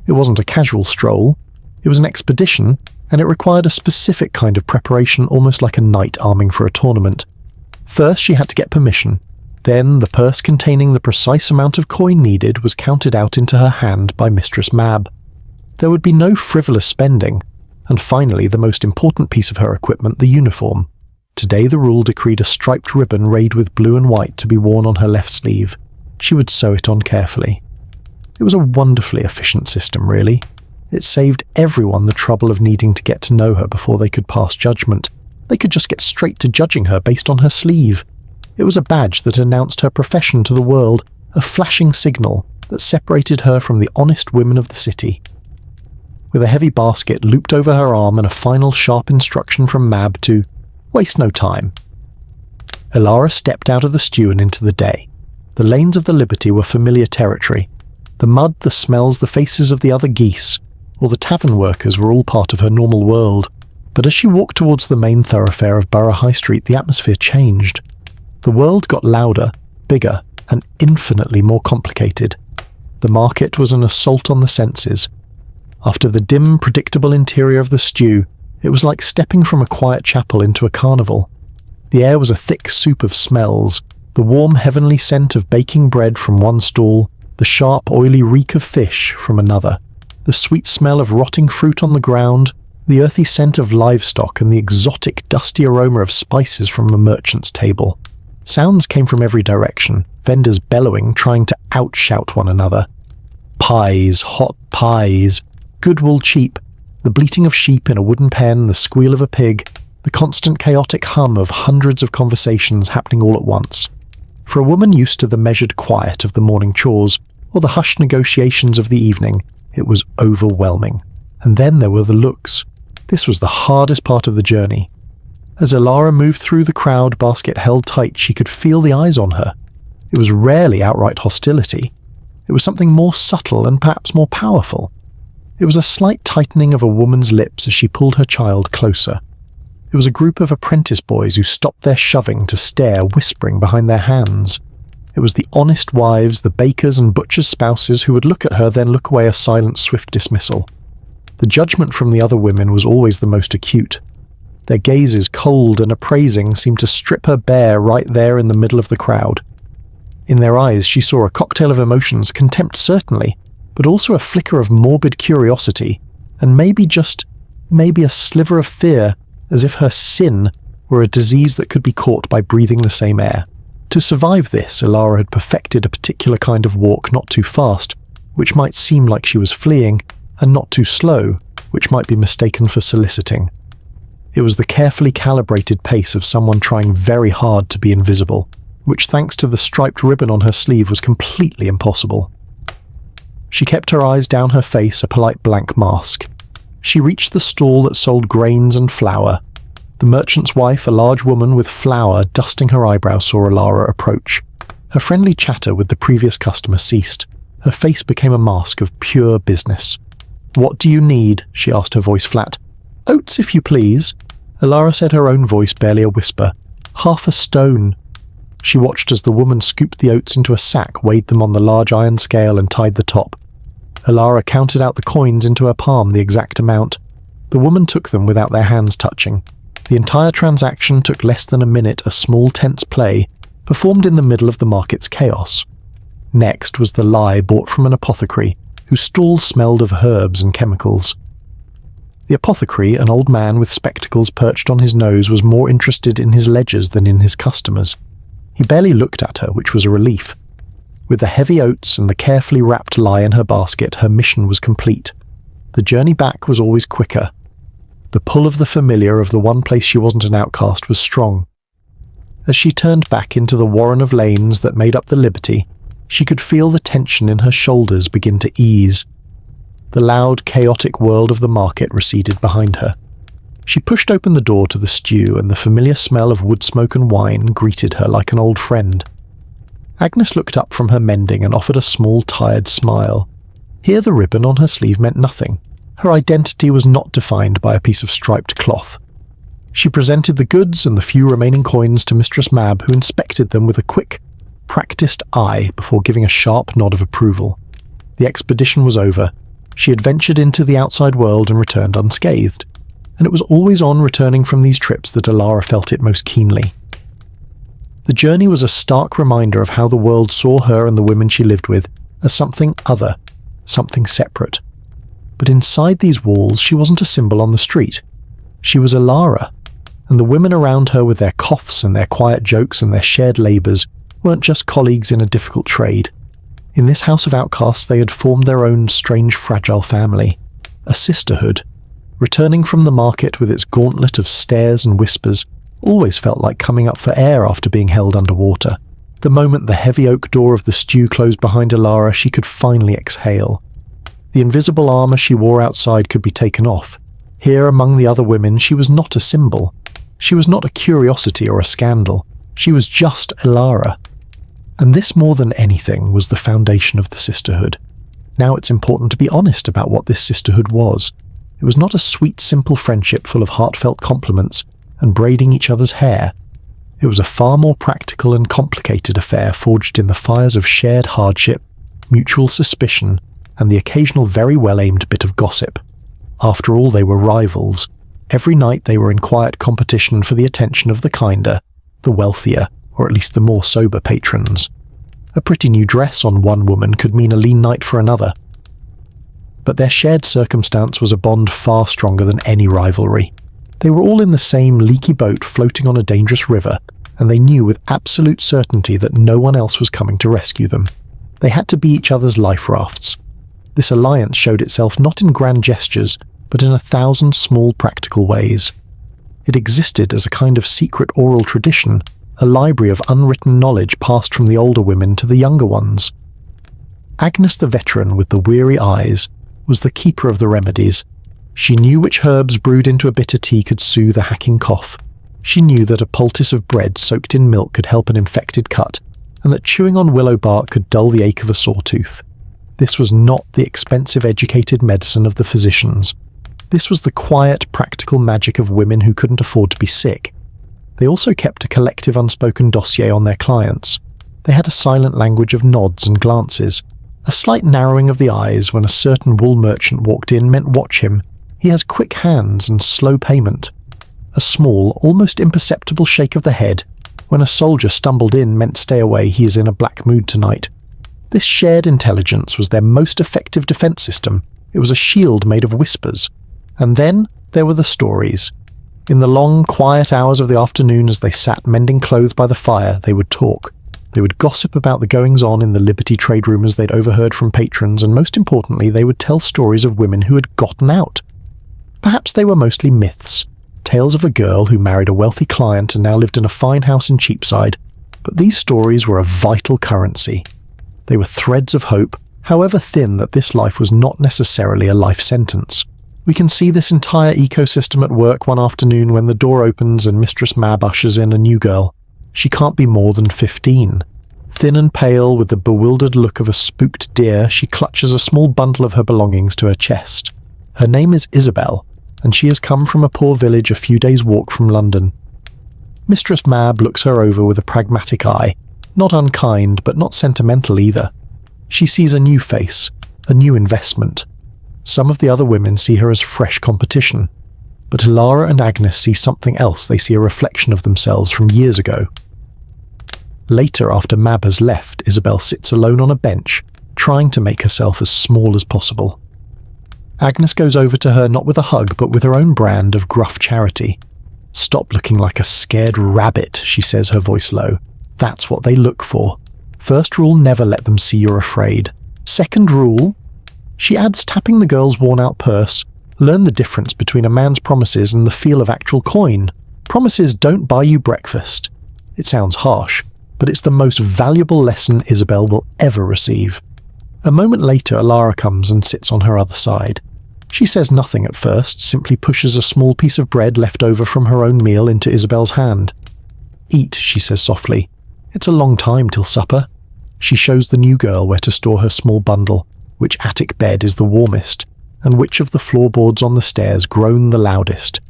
[SPEAKER 1] It wasn't a casual stroll. It was an expedition, and it required a specific kind of preparation, almost like a knight arming for a tournament. First, she had to get permission. Then, the purse containing the precise amount of coin needed was counted out into her hand by Mistress Mab. There would be no frivolous spending. And finally, the most important piece of her equipment, the uniform. Today the rule decreed a striped ribbon rayed with blue and white to be worn on her left sleeve. She would sew it on carefully. It was a wonderfully efficient system, really. It saved everyone the trouble of needing to get to know her before they could pass judgment. They could just get straight to judging her based on her sleeve. It was a badge that announced her profession to the world, a flashing signal that separated her from the honest women of the city. With a heavy basket looped over her arm and a final sharp instruction from Mab to waste no time, Elara stepped out of the stew and into the day. The lanes of the Liberty were familiar territory. The mud, the smells, the faces of the other geese, or the tavern workers were all part of her normal world. But as she walked towards the main thoroughfare of Borough High Street, the atmosphere changed. The world got louder, bigger, and infinitely more complicated. The market was an assault on the senses. After the dim, predictable interior of the stew, it was like stepping from a quiet chapel into a carnival. The air was a thick soup of smells, the warm, heavenly scent of baking bread from one stall, the sharp, oily reek of fish from another, the sweet smell of rotting fruit on the ground, the earthy scent of livestock, and the exotic, dusty aroma of spices from a merchant's table. Sounds came from every direction, vendors bellowing, trying to outshout one another. Pies, hot pies, good wool cheap, the bleating of sheep in a wooden pen, the squeal of a pig, the constant chaotic hum of hundreds of conversations happening all at once. For a woman used to the measured quiet of the morning chores, or the hushed negotiations of the evening, it was overwhelming. And then there were the looks. This was the hardest part of the journey. As Elara moved through the crowd, basket held tight, she could feel the eyes on her. It was rarely outright hostility. It was something more subtle and perhaps more powerful. It was a slight tightening of a woman's lips as she pulled her child closer. It was a group of apprentice boys who stopped their shoving to stare, whispering behind their hands. It was the honest wives, the bakers' and butchers' spouses who would look at her, then look away, a silent, swift dismissal. The judgment from the other women was always the most acute. Their gazes, cold and appraising, seemed to strip her bare right there in the middle of the crowd. In their eyes she saw a cocktail of emotions, contempt certainly, but also a flicker of morbid curiosity, and maybe a sliver of fear, as if her sin were a disease that could be caught by breathing the same air. To survive this, Elara had perfected a particular kind of walk, not too fast, which might seem like she was fleeing, and not too slow, which might be mistaken for soliciting. It was the carefully calibrated pace of someone trying very hard to be invisible, which thanks to the striped ribbon on her sleeve was completely impossible. She kept her eyes down her face, a polite blank mask. She reached the stall that sold grains and flour. The merchant's wife, a large woman with flour dusting her eyebrows, saw Elara approach. Her friendly chatter with the previous customer ceased. Her face became a mask of pure business. "What do you need?" she asked, her voice flat. "Oats, if you please." Elara said, her own voice barely a whisper. "Half a stone." She watched as the woman scooped the oats into a sack, weighed them on the large iron scale, and tied the top. Elara counted out the coins into her palm, the exact amount. The woman took them without their hands touching. The entire transaction took less than a minute, a small tense play, performed in the middle of the market's chaos. Next was the lye bought from an apothecary, whose stall smelled of herbs and chemicals. The apothecary, an old man with spectacles perched on his nose, was more interested in his ledgers than in his customers. He barely looked at her, which was a relief. With the heavy oats and the carefully wrapped lie in her basket, her mission was complete. The journey back was always quicker. The pull of the familiar of the one place she wasn't an outcast was strong. As she turned back into the warren of lanes that made up the Liberty, she could feel the tension in her shoulders begin to ease. The loud, chaotic world of the market receded behind her. She pushed open the door to the stew, and the familiar smell of wood smoke and wine greeted her like an old friend. Agnes looked up from her mending and offered a small, tired smile. Here the ribbon on her sleeve meant nothing. Her identity was not defined by a piece of striped cloth. She presented the goods and the few remaining coins to Mistress Mab, who inspected them with a quick, practiced eye before giving a sharp nod of approval. The expedition was over. She had ventured into the outside world and returned unscathed. And it was always on returning from these trips that Elara felt it most keenly. The journey was a stark reminder of how the world saw her and the women she lived with as something other, something separate. But inside these walls she wasn't a symbol on the street. She was Elara, and the women around her with their coughs and their quiet jokes and their shared labours weren't just colleagues in a difficult trade. In this house of outcasts they had formed their own strange fragile family, a sisterhood. Returning from the market with its gauntlet of stares and whispers always felt like coming up for air after being held underwater. The moment the heavy oak door of the stew closed behind Elara, she could finally exhale. The invisible armour she wore outside could be taken off. Here among the other women she was not a symbol. She was not a curiosity or a scandal. She was just Elara. And this more than anything was the foundation of the sisterhood. Now it's important to be honest about what this sisterhood was. It was not a sweet, simple friendship full of heartfelt compliments and braiding each other's hair. It was a far more practical and complicated affair forged in the fires of shared hardship, mutual suspicion, and the occasional very well-aimed bit of gossip. After all, they were rivals. Every night they were in quiet competition for the attention of the kinder, the wealthier, or at least the more sober patrons. A pretty new dress on one woman could mean a lean night for another. But their shared circumstance was a bond far stronger than any rivalry. They were all in the same leaky boat floating on a dangerous river, and they knew with absolute certainty that no one else was coming to rescue them. They had to be each other's life rafts. This alliance showed itself not in grand gestures, but in 1,000 small practical ways. It existed as a kind of secret oral tradition, a library of unwritten knowledge passed from the older women to the younger ones. Agnes the veteran with the weary eyes was the keeper of the remedies. She knew which herbs brewed into a bitter tea could soothe a hacking cough. She knew that a poultice of bread soaked in milk could help an infected cut, and that chewing on willow bark could dull the ache of a sore tooth. This was not the expensive educated medicine of the physicians. This was the quiet, practical magic of women who couldn't afford to be sick. They also kept a collective unspoken dossier on their clients. They had a silent language of nods and glances. A slight narrowing of the eyes when a certain wool merchant walked in meant watch him. He has quick hands and slow payment. A small, almost imperceptible shake of the head when a soldier stumbled in meant stay away, he is in a black mood tonight. This shared intelligence was their most effective defense system. It was a shield made of whispers. And then there were the stories. In the long, quiet hours of the afternoon as they sat mending clothes by the fire, they would talk. They would gossip about the goings-on in the Liberty trade rumours they'd overheard from patrons, and most importantly, they would tell stories of women who had gotten out. Perhaps they were mostly myths, tales of a girl who married a wealthy client and now lived in a fine house in Cheapside, but these stories were a vital currency. They were threads of hope, however thin that this life was not necessarily a life sentence. We can see this entire ecosystem at work one afternoon when the door opens and Mistress Mab ushers in a new girl. She can't be more than 15. Thin and pale, with the bewildered look of a spooked deer, she clutches a small bundle of her belongings to her chest. Her name is Isabel, and she has come from a poor village a few days' walk from London. Mistress Mab looks her over with a pragmatic eye, not unkind, but not sentimental either. She sees a new face, a new investment. Some of the other women see her as fresh competition, but Elara and Agnes see something else. They see a reflection of themselves from years ago. Later, after Mab has left, Isabel sits alone on a bench, trying to make herself as small as possible. Agnes goes over to her not with a hug, but with her own brand of gruff charity. "Stop looking like a scared rabbit," she says, her voice low. "That's what they look for. First rule, never let them see you're afraid. Second rule, she adds, tapping the girl's worn-out purse, learn the difference between a man's promises and the feel of actual coin. Promises don't buy you breakfast. It sounds harsh, but it's the most valuable lesson Isabel will ever receive. A moment later, Elara comes and sits on her other side. She says nothing at first, simply pushes a small piece of bread left over from her own meal into Isabel's hand. Eat, she says softly. It's a long time till supper. She shows the new girl where to store her small bundle, which attic bed is the warmest, and which of the floorboards on the stairs groan the loudest.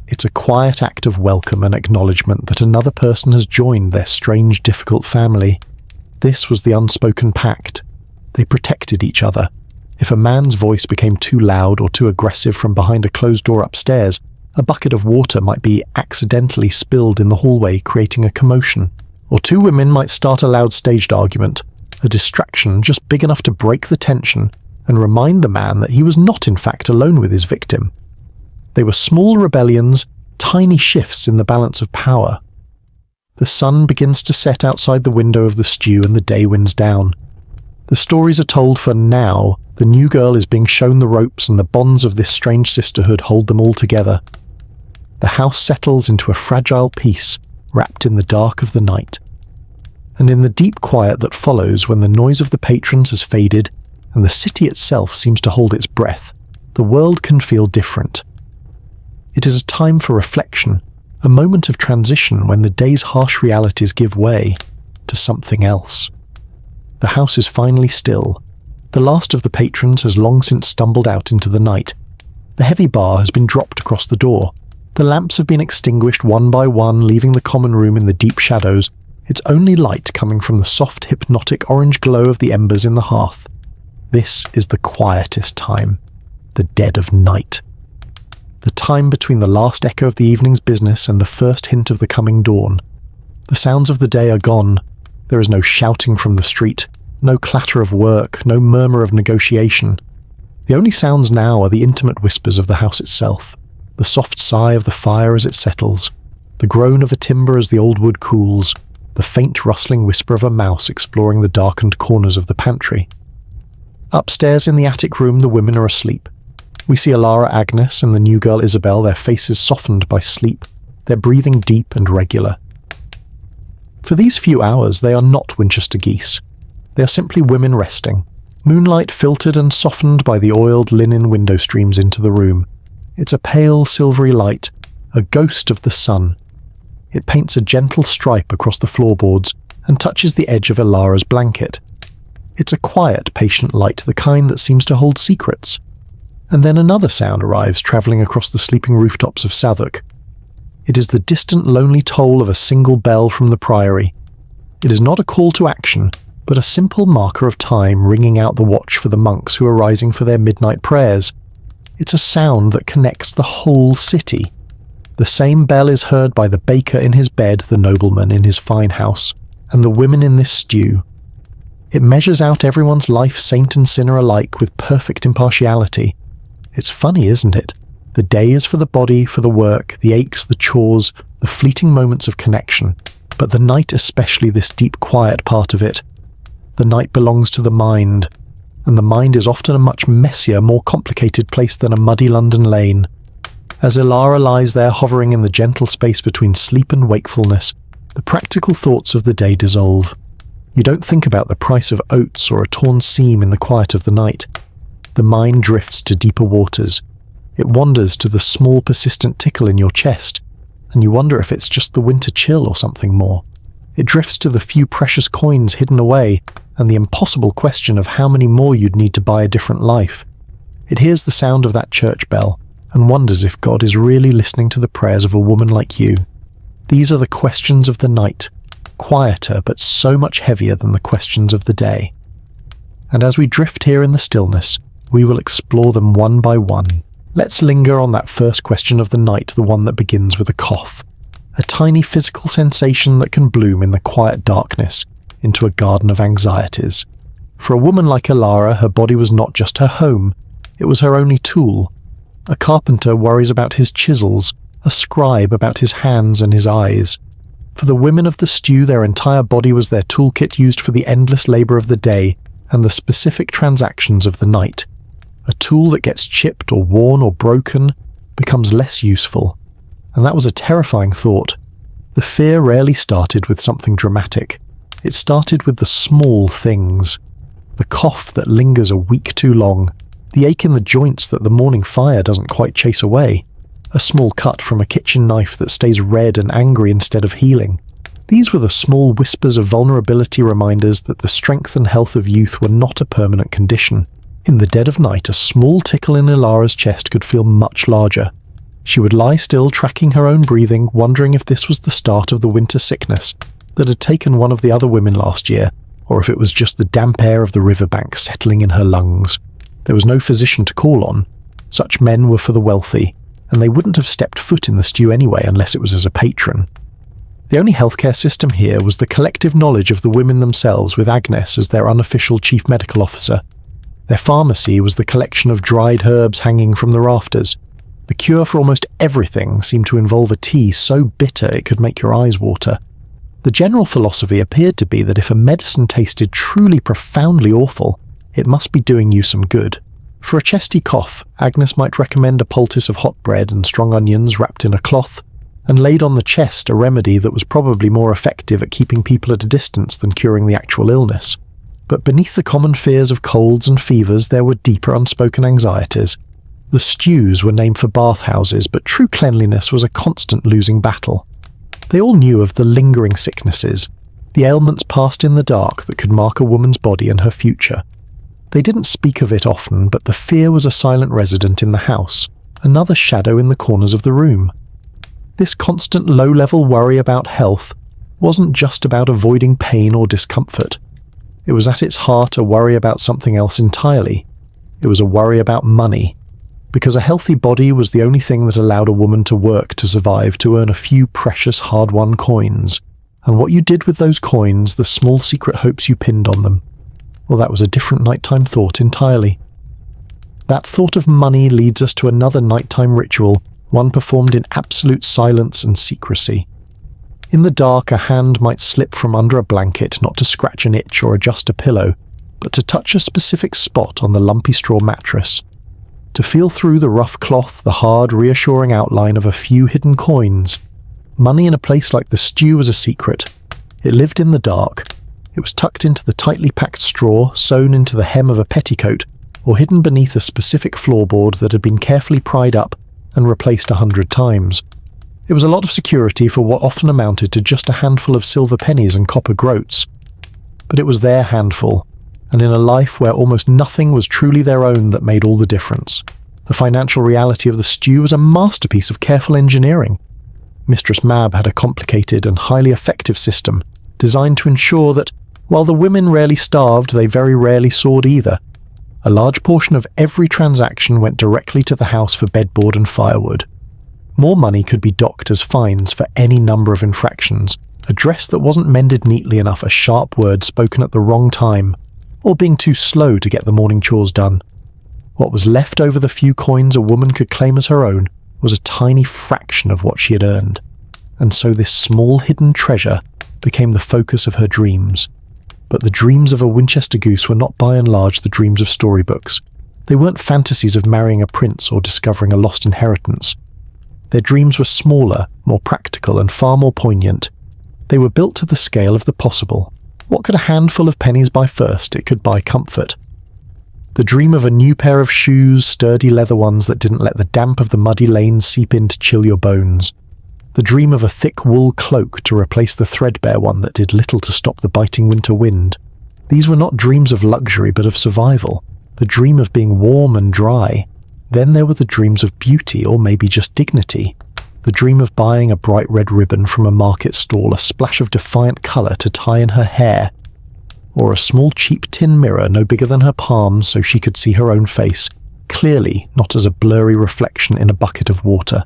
[SPEAKER 1] It's a quiet act of welcome and acknowledgement that another person has joined their strange, difficult family. This was the unspoken pact. They protected each other. If a man's voice became too loud or too aggressive from behind a closed door upstairs, a bucket of water might be accidentally spilled in the hallway, creating a commotion. Or two women might start a loud staged argument, a distraction just big enough to break the tension and remind the man that he was not in fact alone with his victim. They were small rebellions, tiny shifts in the balance of power. The sun begins to set outside the window of the stew and the day winds down. The stories are told, for now the new girl is being shown the ropes, and the bonds of this strange sisterhood hold them all together. The house settles into a fragile peace, wrapped in the dark of the night. And in the deep quiet that follows, when the noise of the patrons has faded and the city itself seems to hold its breath, the world can feel different. It is a time for reflection, a moment of transition when the day's harsh realities give way to something else. The house is finally still. The last of the patrons has long since stumbled out into the night. The heavy bar has been dropped across the door. The lamps have been extinguished one by one, leaving the common room in the deep shadows, its only light coming from the soft, hypnotic orange glow of the embers in the hearth. This is the quietest time, the dead of night. The time between the last echo of the evening's business and the first hint of the coming dawn. The sounds of the day are gone. There is no shouting from the street, no clatter of work, no murmur of negotiation. The only sounds now are the intimate whispers of the house itself, the soft sigh of the fire as it settles, the groan of a timber as the old wood cools, the faint rustling whisper of a mouse exploring the darkened corners of the pantry. Upstairs in the attic room, the women are asleep. We see Elara, Agnes, and the new girl Isabel, their faces softened by sleep, their breathing deep and regular. For these few hours, they are not Winchester geese. They are simply women resting, moonlight filtered and softened by the oiled linen window streams into the room. It's a pale, silvery light, a ghost of the sun. It paints a gentle stripe across the floorboards and touches the edge of Elara's blanket. It's a quiet, patient light, the kind that seems to hold secrets. And then another sound arrives, travelling across the sleeping rooftops of Southwark. It is the distant, lonely toll of a single bell from the priory. It is not a call to action, but a simple marker of time ringing out the watch for the monks who are rising for their midnight prayers. It's a sound that connects the whole city. The same bell is heard by the baker in his bed, the nobleman in his fine house, and the women in this stew. It measures out everyone's life, saint and sinner alike, with perfect impartiality. It's funny, isn't it? The day is for the body, for the work, the aches, the chores, the fleeting moments of connection. But the night, especially this deep, quiet part of it, the night belongs to the mind, and the mind is often a much messier, more complicated place than a muddy London lane. As Elara lies there hovering in the gentle space between sleep and wakefulness, the practical thoughts of the day dissolve. You don't think about the price of oats or a torn seam in the quiet of the night. The mind drifts to deeper waters. It wanders to the small, persistent tickle in your chest, and you wonder if it's just the winter chill or something more. It drifts to the few precious coins hidden away, and the impossible question of how many more you'd need to buy a different life. It hears the sound of that church bell, and wonders if God is really listening to the prayers of a woman like you. These are the questions of the night, quieter but so much heavier than the questions of the day. And as we drift here in the stillness, we will explore them one by one. Let's linger on that first question of the night, the one that begins with a cough. A tiny physical sensation that can bloom in the quiet darkness into a garden of anxieties. For a woman like Elara, her body was not just her home, it was her only tool. A carpenter worries about his chisels, a scribe about his hands and his eyes. For the women of the stew, their entire body was their toolkit used for the endless labour of the day and the specific transactions of the night. A tool that gets chipped or worn or broken becomes less useful, and that was a terrifying thought. The fear rarely started with something dramatic. It started with the small things. The cough that lingers a week too long, the ache in the joints that the morning fire doesn't quite chase away, a small cut from a kitchen knife that stays red and angry instead of healing. These were the small whispers of vulnerability, reminders that the strength and health of youth were not a permanent condition. In the dead of night, a small tickle in Elara's chest could feel much larger. She would lie still, tracking her own breathing, wondering if this was the start of the winter sickness that had taken one of the other women last year, or if it was just the damp air of the riverbank settling in her lungs. There was no physician to call on. Such men were for the wealthy, and they wouldn't have stepped foot in the stew anyway unless it was as a patron. The only healthcare system here was the collective knowledge of the women themselves, with Agnes as their unofficial chief medical officer. Their pharmacy was the collection of dried herbs hanging from the rafters. The cure for almost everything seemed to involve a tea so bitter it could make your eyes water. The general philosophy appeared to be that if a medicine tasted truly profoundly awful, it must be doing you some good. For a chesty cough, Agnes might recommend a poultice of hot bread and strong onions wrapped in a cloth, and laid on the chest a remedy that was probably more effective at keeping people at a distance than curing the actual illness. But beneath the common fears of colds and fevers there were deeper unspoken anxieties. The stews were named for bathhouses, but true cleanliness was a constant losing battle. They all knew of the lingering sicknesses, the ailments passed in the dark that could mark a woman's body and her future. They didn't speak of it often, but the fear was a silent resident in the house, another shadow in the corners of the room. This constant low-level worry about health wasn't just about avoiding pain or discomfort. It was at its heart a worry about something else entirely. It was a worry about money, because a healthy body was the only thing that allowed a woman to work to survive, to earn a few precious hard-won coins. And what you did with those coins, the small secret hopes you pinned on them, well, that was a different nighttime thought entirely. That thought of money leads us to another nighttime ritual, one performed in absolute silence and secrecy. In the dark, a hand might slip from under a blanket, not to scratch an itch or adjust a pillow, but to touch a specific spot on the lumpy straw mattress. To feel through the rough cloth the hard, reassuring outline of a few hidden coins. Money in a place like the stew was a secret. It lived in the dark. It was tucked into the tightly packed straw, sewn into the hem of a petticoat, or hidden beneath a specific floorboard that had been carefully pried up and replaced 100 times. It was a lot of security for what often amounted to just a handful of silver pennies and copper groats. But it was their handful, and in a life where almost nothing was truly their own, that made all the difference. The financial reality of the stew was a masterpiece of careful engineering. Mistress Mab had a complicated and highly effective system, designed to ensure that, while the women rarely starved, they very rarely soared either. A large portion of every transaction went directly to the house for bedboard and firewood. More money could be docked as fines for any number of infractions, a dress that wasn't mended neatly enough, a sharp word spoken at the wrong time, or being too slow to get the morning chores done. What was left over the few coins a woman could claim as her own was a tiny fraction of what she had earned, and so this small hidden treasure became the focus of her dreams. But the dreams of a Winchester goose were not by and large the dreams of storybooks. They weren't fantasies of marrying a prince or discovering a lost inheritance. Their dreams were smaller, more practical, and far more poignant. They were built to the scale of the possible. What could a handful of pennies buy first? It could buy comfort. The dream of a new pair of shoes, sturdy leather ones that didn't let the damp of the muddy lanes seep in to chill your bones. The dream of a thick wool cloak to replace the threadbare one that did little to stop the biting winter wind. These were not dreams of luxury, but of survival. The dream of being warm and dry. Then there were the dreams of beauty, or maybe just dignity. The dream of buying a bright red ribbon from a market stall, a splash of defiant colour to tie in her hair. Or a small cheap tin mirror no bigger than her palm so she could see her own face, clearly, not as a blurry reflection in a bucket of water.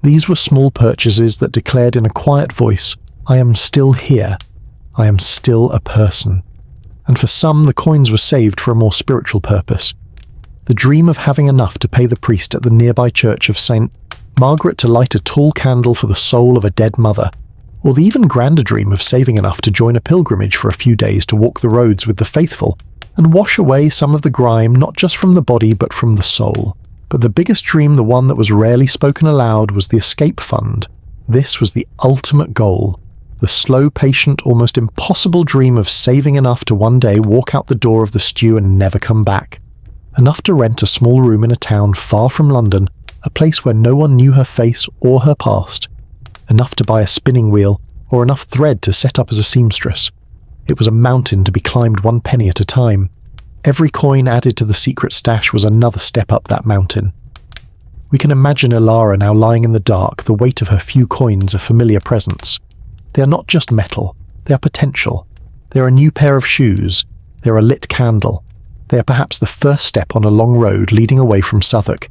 [SPEAKER 1] These were small purchases that declared in a quiet voice, "I am still here. I am still a person." And for some, the coins were saved for a more spiritual purpose. The dream of having enough to pay the priest at the nearby church of St. Margaret to light a tall candle for the soul of a dead mother. Or the even grander dream of saving enough to join a pilgrimage for a few days to walk the roads with the faithful and wash away some of the grime not just from the body but from the soul. But the biggest dream, the one that was rarely spoken aloud, was the escape fund. This was the ultimate goal. The slow, patient, almost impossible dream of saving enough to one day walk out the door of the stew and never come back. Enough to rent a small room in a town far from London, a place where no one knew her face or her past. Enough to buy a spinning wheel, or enough thread to set up as a seamstress. It was a mountain to be climbed 1 penny at a time. Every coin added to the secret stash was another step up that mountain. We can imagine Elara now lying in the dark, the weight of her few coins a familiar presence. They are not just metal, they are potential. They are a new pair of shoes. They are a lit candle. They are perhaps the first step on a long road leading away from Southwark.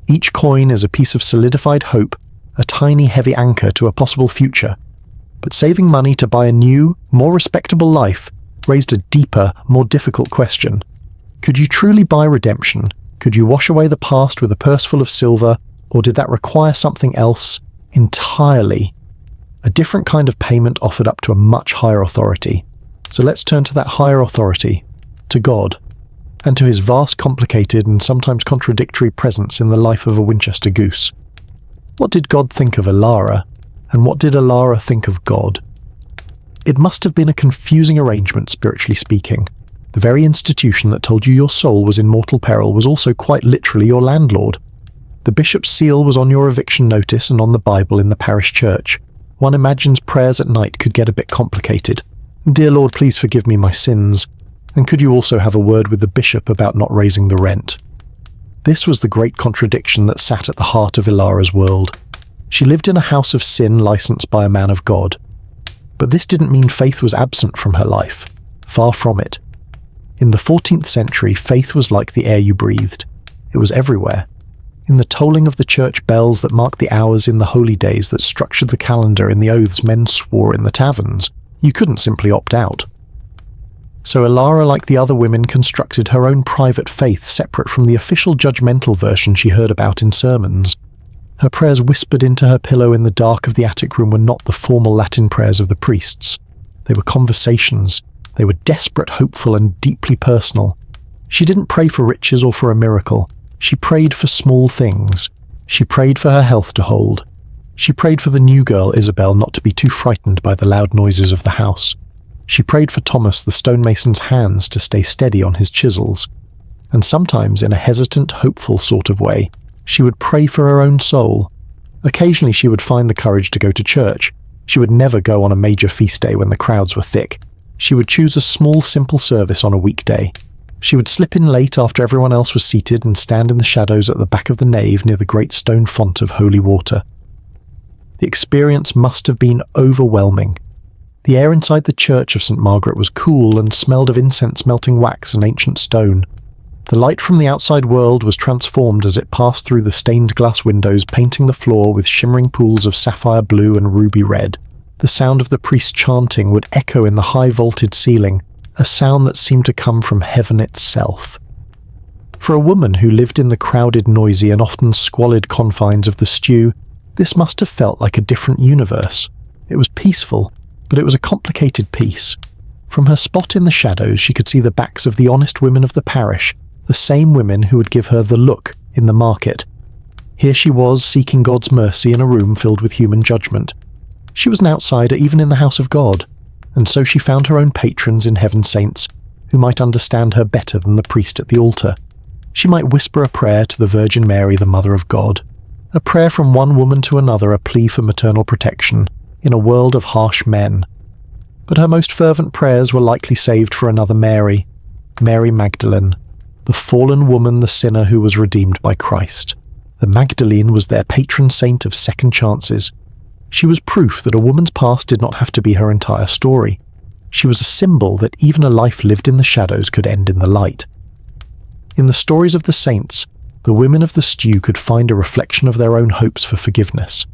[SPEAKER 1] Each coin is a piece of solidified hope, a tiny heavy anchor to a possible future. But saving money to buy a new, more respectable life raised a deeper, more difficult question. Could you truly buy redemption? Could you wash away the past with a purse full of silver, or did that require something else entirely? A different kind of payment offered up to a much higher authority. So let's turn to that higher authority, to God, and to his vast, complicated, and sometimes contradictory presence in the life of a Winchester goose. What did God think of Elara, and what did Elara think of God? It must have been a confusing arrangement, spiritually speaking. The very institution that told you your soul was in mortal peril was also quite literally your landlord. The bishop's seal was on your eviction notice and on the Bible in the parish church. One imagines prayers at night could get a bit complicated. Dear Lord, please forgive me my sins. And could you also have a word with the bishop about not raising the rent? This was the great contradiction that sat at the heart of Elara's world. She lived in a house of sin licensed by a man of God. But this didn't mean faith was absent from her life. Far from it. In the 14th century, faith was like the air you breathed. It was everywhere. In the tolling of the church bells that marked the hours in the holy days that structured the calendar, in the oaths men swore in the taverns, you couldn't simply opt out. So Elara, like the other women, constructed her own private faith separate from the official judgmental version she heard about in sermons. Her prayers whispered into her pillow in the dark of the attic room were not the formal Latin prayers of the priests. They were conversations. They were desperate, hopeful, and deeply personal. She didn't pray for riches or for a miracle. She prayed for small things. She prayed for her health to hold. She prayed for the new girl, Isabel, not to be too frightened by the loud noises of the house. She prayed for Thomas, the stonemason's hands, to stay steady on his chisels. And sometimes, in a hesitant, hopeful sort of way, she would pray for her own soul. Occasionally she would find the courage to go to church. She would never go on a major feast day when the crowds were thick. She would choose a small, simple service on a weekday. She would slip in late after everyone else was seated and stand in the shadows at the back of the nave near the great stone font of holy water. The experience must have been overwhelming. The air inside the church of St. Margaret was cool and smelled of incense, melting wax, and ancient stone. The light from the outside world was transformed as it passed through the stained glass windows, painting the floor with shimmering pools of sapphire blue and ruby red. The sound of the priest chanting would echo in the high vaulted ceiling, a sound that seemed to come from heaven itself. For a woman who lived in the crowded, noisy, and often squalid confines of the stew, this must have felt like a different universe. It was peaceful, but it was a complicated peace. From her spot in the shadows, she could see the backs of the honest women of the parish, the same women who would give her the look in the market. Here she was, seeking God's mercy in a room filled with human judgment. She was an outsider even in the house of God, and so she found her own patrons in heaven's saints, who might understand her better than the priest at the altar. She might whisper a prayer to the Virgin Mary, the Mother of God, a prayer from one woman to another, a plea for maternal protection, in a world of harsh men. But her most fervent prayers were likely saved for another Mary, Mary Magdalene, the fallen woman, the sinner who was redeemed by Christ. The Magdalene was their patron saint of second chances. She was proof that a woman's past did not have to be her entire story. She was a symbol that even a life lived in the shadows could end in the light. In the stories of the saints, the women of the stew could find a reflection of their own hopes for forgiveness.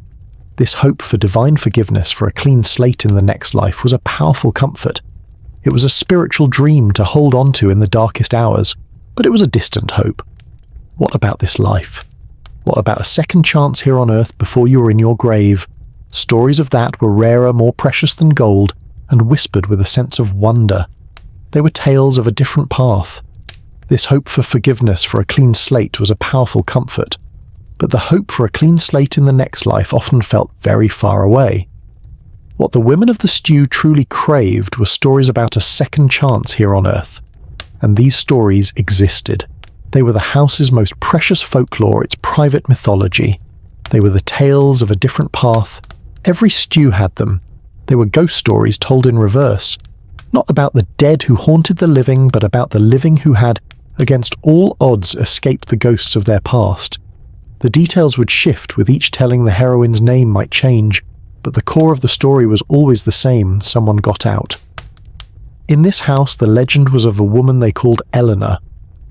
[SPEAKER 1] This hope for divine forgiveness, for a clean slate in the next life, was a powerful comfort. It was a spiritual dream to hold on to in the darkest hours, but it was a distant hope. What about this life? What about a second chance here on earth before you were in your grave? Stories of that were rarer, more precious than gold, and whispered with a sense of wonder. They were tales of a different path. This hope for forgiveness, for a clean slate, was a powerful comfort. But the hope for a clean slate in the next life often felt very far away. What the women of the stew truly craved were stories about a second chance here on Earth. And these stories existed. They were the house's most precious folklore, its private mythology. They were the tales of a different path. Every stew had them. They were ghost stories told in reverse. Not about the dead who haunted the living, but about the living who had, against all odds, escaped the ghosts of their past. The details would shift, with each telling the heroine's name might change, but the core of the story was always the same: someone got out. In this house, the legend was of a woman they called Elara.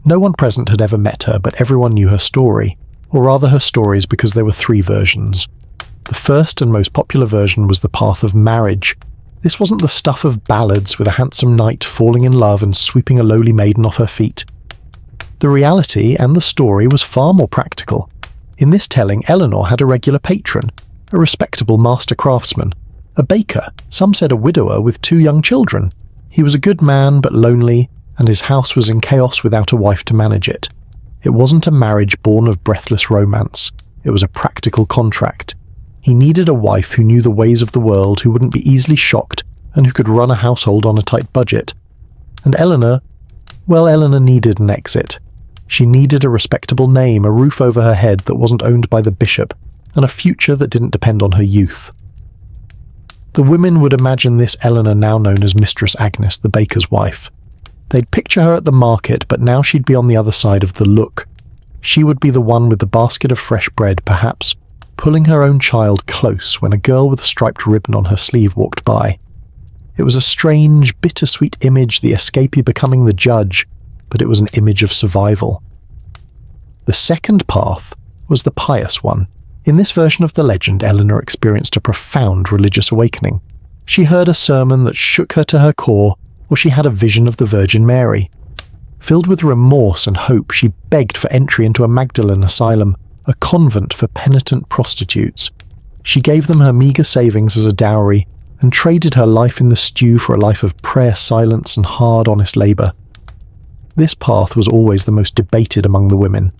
[SPEAKER 1] No one present had ever met her, but everyone knew her story, or rather her stories, because there were 3 versions. The first and most popular version was the path of marriage. This wasn't the stuff of ballads with a handsome knight falling in love and sweeping a lowly maiden off her feet. The reality and the story was far more practical. In this telling, Elara had a regular patron, a respectable master craftsman, a baker, some said a widower with 2 young children. He was a good man but lonely, and his house was in chaos without a wife to manage it. It wasn't a marriage born of breathless romance. It was a practical contract. He needed a wife who knew the ways of the world, who wouldn't be easily shocked, and who could run a household on a tight budget. And Elara needed an exit. She needed a respectable name, a roof over her head that wasn't owned by the bishop, and a future that didn't depend on her youth. The women would imagine this Elara, now known as Mistress Agnes, the baker's wife. They'd picture her at the market, but now she'd be on the other side of the look. She would be the one with the basket of fresh bread, perhaps, pulling her own child close when a girl with a striped ribbon on her sleeve walked by. It was a strange, bittersweet image, the escapee becoming the judge, but it was an image of survival. The second path was the pious one. In this version of the legend, Elara experienced a profound religious awakening. She heard a sermon that shook her to her core, or she had a vision of the Virgin Mary. Filled with remorse and hope, she begged for entry into a Magdalene asylum, a convent for penitent prostitutes. She gave them her meagre savings as a dowry and traded her life in the stew for a life of prayer, silence, and hard, honest labour. This path was always the most debated among the women.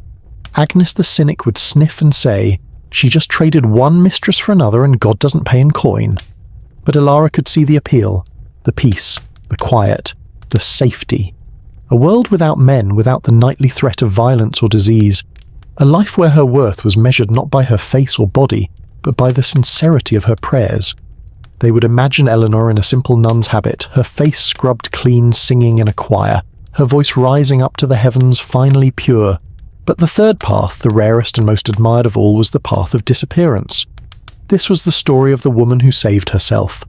[SPEAKER 1] Agnes the cynic would sniff and say, "She just traded one mistress for another and God doesn't pay in coin." But Elara could see the appeal, the peace, the quiet, the safety. A world without men, without the nightly threat of violence or disease. A life where her worth was measured not by her face or body, but by the sincerity of her prayers. They would imagine Elara in a simple nun's habit, her face scrubbed clean, singing in a choir, her voice rising up to the heavens, finally pure. But the third path, the rarest and most admired of all, was the path of disappearance. This was the story of the woman who saved herself.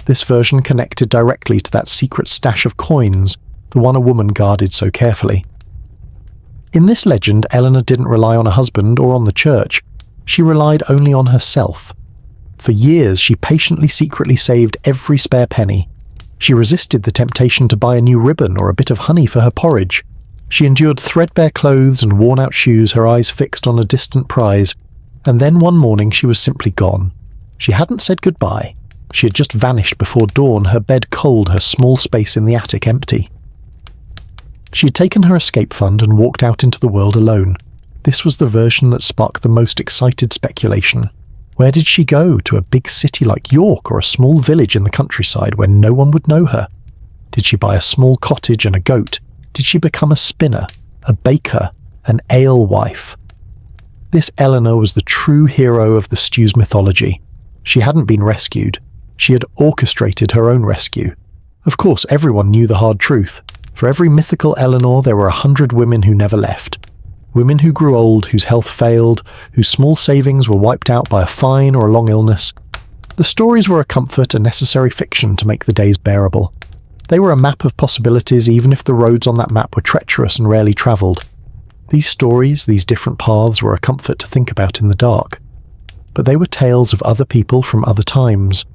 [SPEAKER 1] This version connected directly to that secret stash of coins, the one a woman guarded so carefully. In this legend, Elara didn't rely on a husband or on the church. She relied only on herself. For years, she patiently, secretly saved every spare penny. She resisted the temptation to buy a new ribbon or a bit of honey for her porridge. She endured threadbare clothes and worn-out shoes, her eyes fixed on a distant prize. And then one morning she was simply gone. She hadn't said goodbye. She had just vanished before dawn, her bed cold, her small space in the attic empty. She had taken her escape fund and walked out into the world alone. This was the version that sparked the most excited speculation. Where did she go? To a big city like York, or a small village in the countryside where no one would know her? Did she buy a small cottage and a goat? Did she become a spinner, a baker, an alewife? This Elara was the true hero of the stew's mythology. She hadn't been rescued. She had orchestrated her own rescue. Of course, everyone knew the hard truth. For every mythical Elara, there were 100 women who never left. Women who grew old, whose health failed, whose small savings were wiped out by a fine or a long illness. The stories were a comfort, a necessary fiction to make the days bearable. They were a map of possibilities, even if the roads on that map were treacherous and rarely travelled. These stories, these different paths, were a comfort to think about in the dark. But they were tales of other people from other times.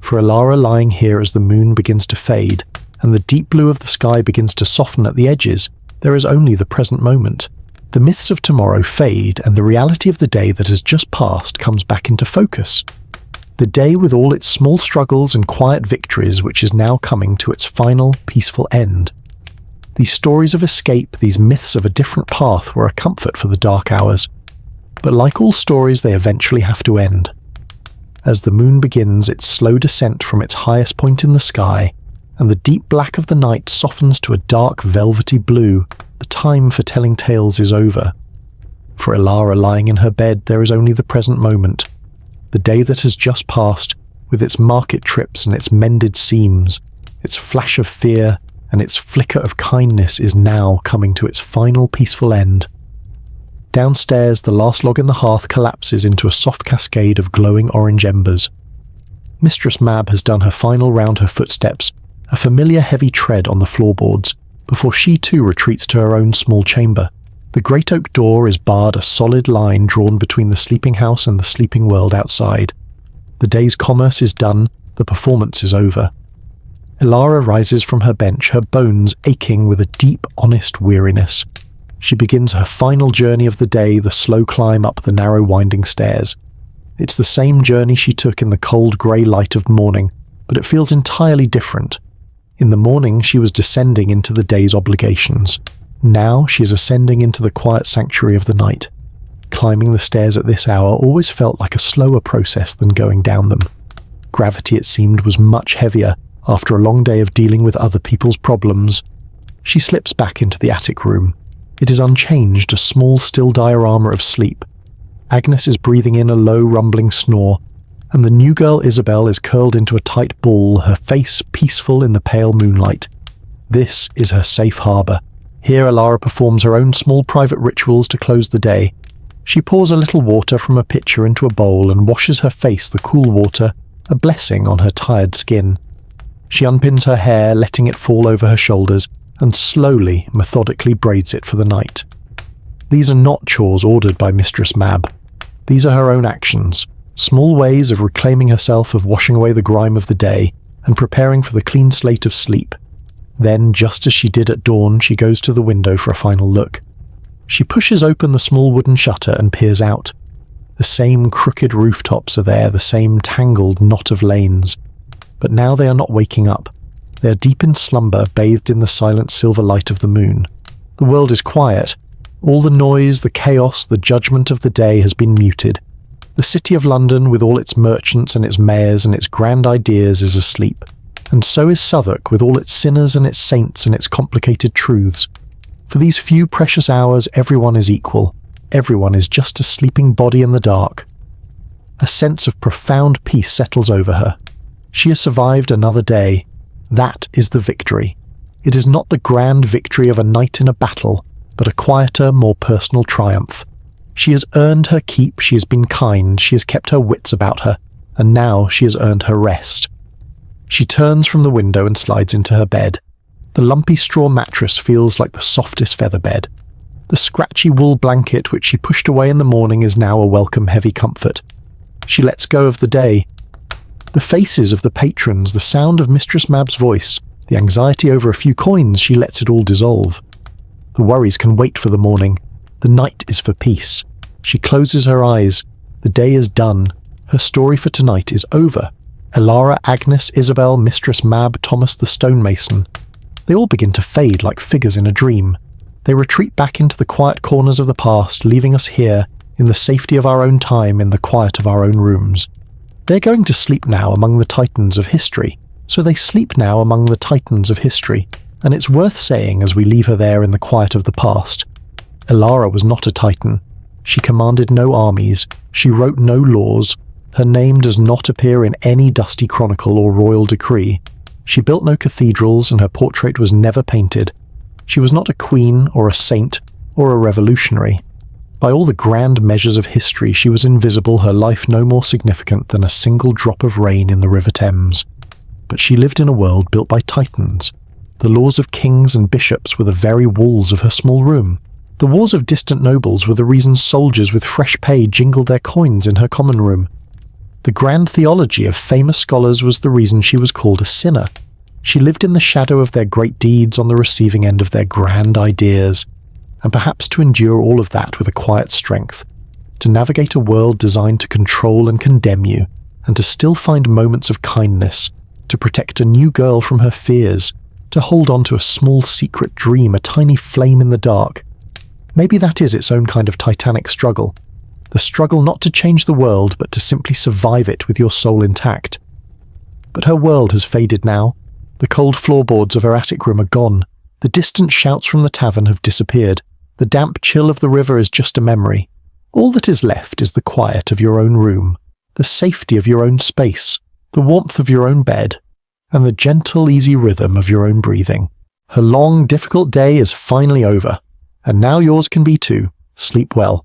[SPEAKER 1] For Elara lying here as the moon begins to fade, and the deep blue of the sky begins to soften at the edges, there is only the present moment. The myths of tomorrow fade, and the reality of the day that has just passed comes back into focus. The day with all its small struggles and quiet victories which is now coming to its final, peaceful end. These stories of escape, these myths of a different path were a comfort for the dark hours. But like all stories, they eventually have to end. As the moon begins its slow descent from its highest point in the sky, and the deep black of the night softens to a dark velvety blue, the time for telling tales is over. For Elara lying in her bed, there is only the present moment. The day that has just passed, with its market trips and its mended seams, its flash of fear and its flicker of kindness is now coming to its final peaceful end. Downstairs, the last log in the hearth collapses into a soft cascade of glowing orange embers. Mistress Mab has done her final round her footsteps, a familiar heavy tread on the floorboards, before she too retreats to her own small chamber. The great oak door is barred, a solid line drawn between the sleeping house and the sleeping world outside. The day's commerce is done, the performance is over. Elara rises from her bench, her bones aching with a deep, honest weariness. She begins her final journey of the day, the slow climb up the narrow winding stairs. It's the same journey she took in the cold grey light of morning, but it feels entirely different. In the morning she was descending into the day's obligations. Now she is ascending into the quiet sanctuary of the night. Climbing the stairs at this hour always felt like a slower process than going down them. Gravity, it seemed, was much heavier after a long day of dealing with other people's problems. She slips back into the attic room. It is unchanged, a small still diorama of sleep. Agnes is breathing in a low rumbling snore, and the new girl Isabel is curled into a tight ball, her face peaceful in the pale moonlight. This is her safe harbour. Here Elara performs her own small private rituals to close the day. She pours a little water from a pitcher into a bowl and washes her face, the cool water, a blessing on her tired skin. She unpins her hair, letting it fall over her shoulders, and slowly, methodically braids it for the night. These are not chores ordered by Mistress Mab. These are her own actions, small ways of reclaiming herself, of washing away the grime of the day, and preparing for the clean slate of sleep. Then, just as she did at dawn, she goes to the window for a final look. She pushes open the small wooden shutter and peers out. The same crooked rooftops are there, the same tangled knot of lanes. But now they are not waking up. They are deep in slumber, bathed in the silent silver light of the moon. The world is quiet. All the noise, the chaos, the judgment of the day has been muted. The city of London, with all its merchants and its mayors and its grand ideas, is asleep. And so is Southwark, with all its sinners and its saints and its complicated truths. For these few precious hours, everyone is equal. Everyone is just a sleeping body in the dark. A sense of profound peace settles over her. She has survived another day. That is the victory. It is not the grand victory of a knight in a battle, but a quieter, more personal triumph. She has earned her keep, she has been kind, she has kept her wits about her, and now she has earned her rest. She turns from the window and slides into her bed. The lumpy straw mattress feels like the softest feather bed. The scratchy wool blanket which she pushed away in the morning is now a welcome heavy comfort. She lets go of the day. The faces of the patrons, the sound of Mistress Mab's voice, the anxiety over a few coins, she lets it all dissolve. The worries can wait for the morning. The night is for peace. She closes her eyes. The day is done. Her story for tonight is over. Elara, Agnes, Isabel, Mistress Mab, Thomas the stonemason. They all begin to fade like figures in a dream. They retreat back into the quiet corners of the past, leaving us here, in the safety of our own time, in the quiet of our own rooms. They're going to sleep now among the titans of history, so they sleep now among the titans of history, and it's worth saying as we leave her there in the quiet of the past. Elara was not a titan. She commanded no armies. She wrote no laws. Her name does not appear in any dusty chronicle or royal decree. She built no cathedrals, and her portrait was never painted. She was not a queen or a saint or a revolutionary. By all the grand measures of history, she was invisible, her life no more significant than a single drop of rain in the River Thames. But she lived in a world built by titans. The laws of kings and bishops were the very walls of her small room. The wars of distant nobles were the reason soldiers with fresh pay jingled their coins in her common room. The grand theology of famous scholars was the reason she was called a sinner. She lived in the shadow of their great deeds, on the receiving end of their grand ideas, and perhaps to endure all of that with a quiet strength, to navigate a world designed to control and condemn you, and to still find moments of kindness, to protect a new girl from her fears, to hold on to a small secret dream, a tiny flame in the dark. Maybe that is its own kind of titanic struggle. The struggle not to change the world, but to simply survive it with your soul intact. But her world has faded now. The cold floorboards of her attic room are gone. The distant shouts from the tavern have disappeared. The damp chill of the river is just a memory. All that is left is the quiet of your own room, the safety of your own space, the warmth of your own bed, and the gentle, easy rhythm of your own breathing. Her long, difficult day is finally over, and now yours can be too. Sleep well.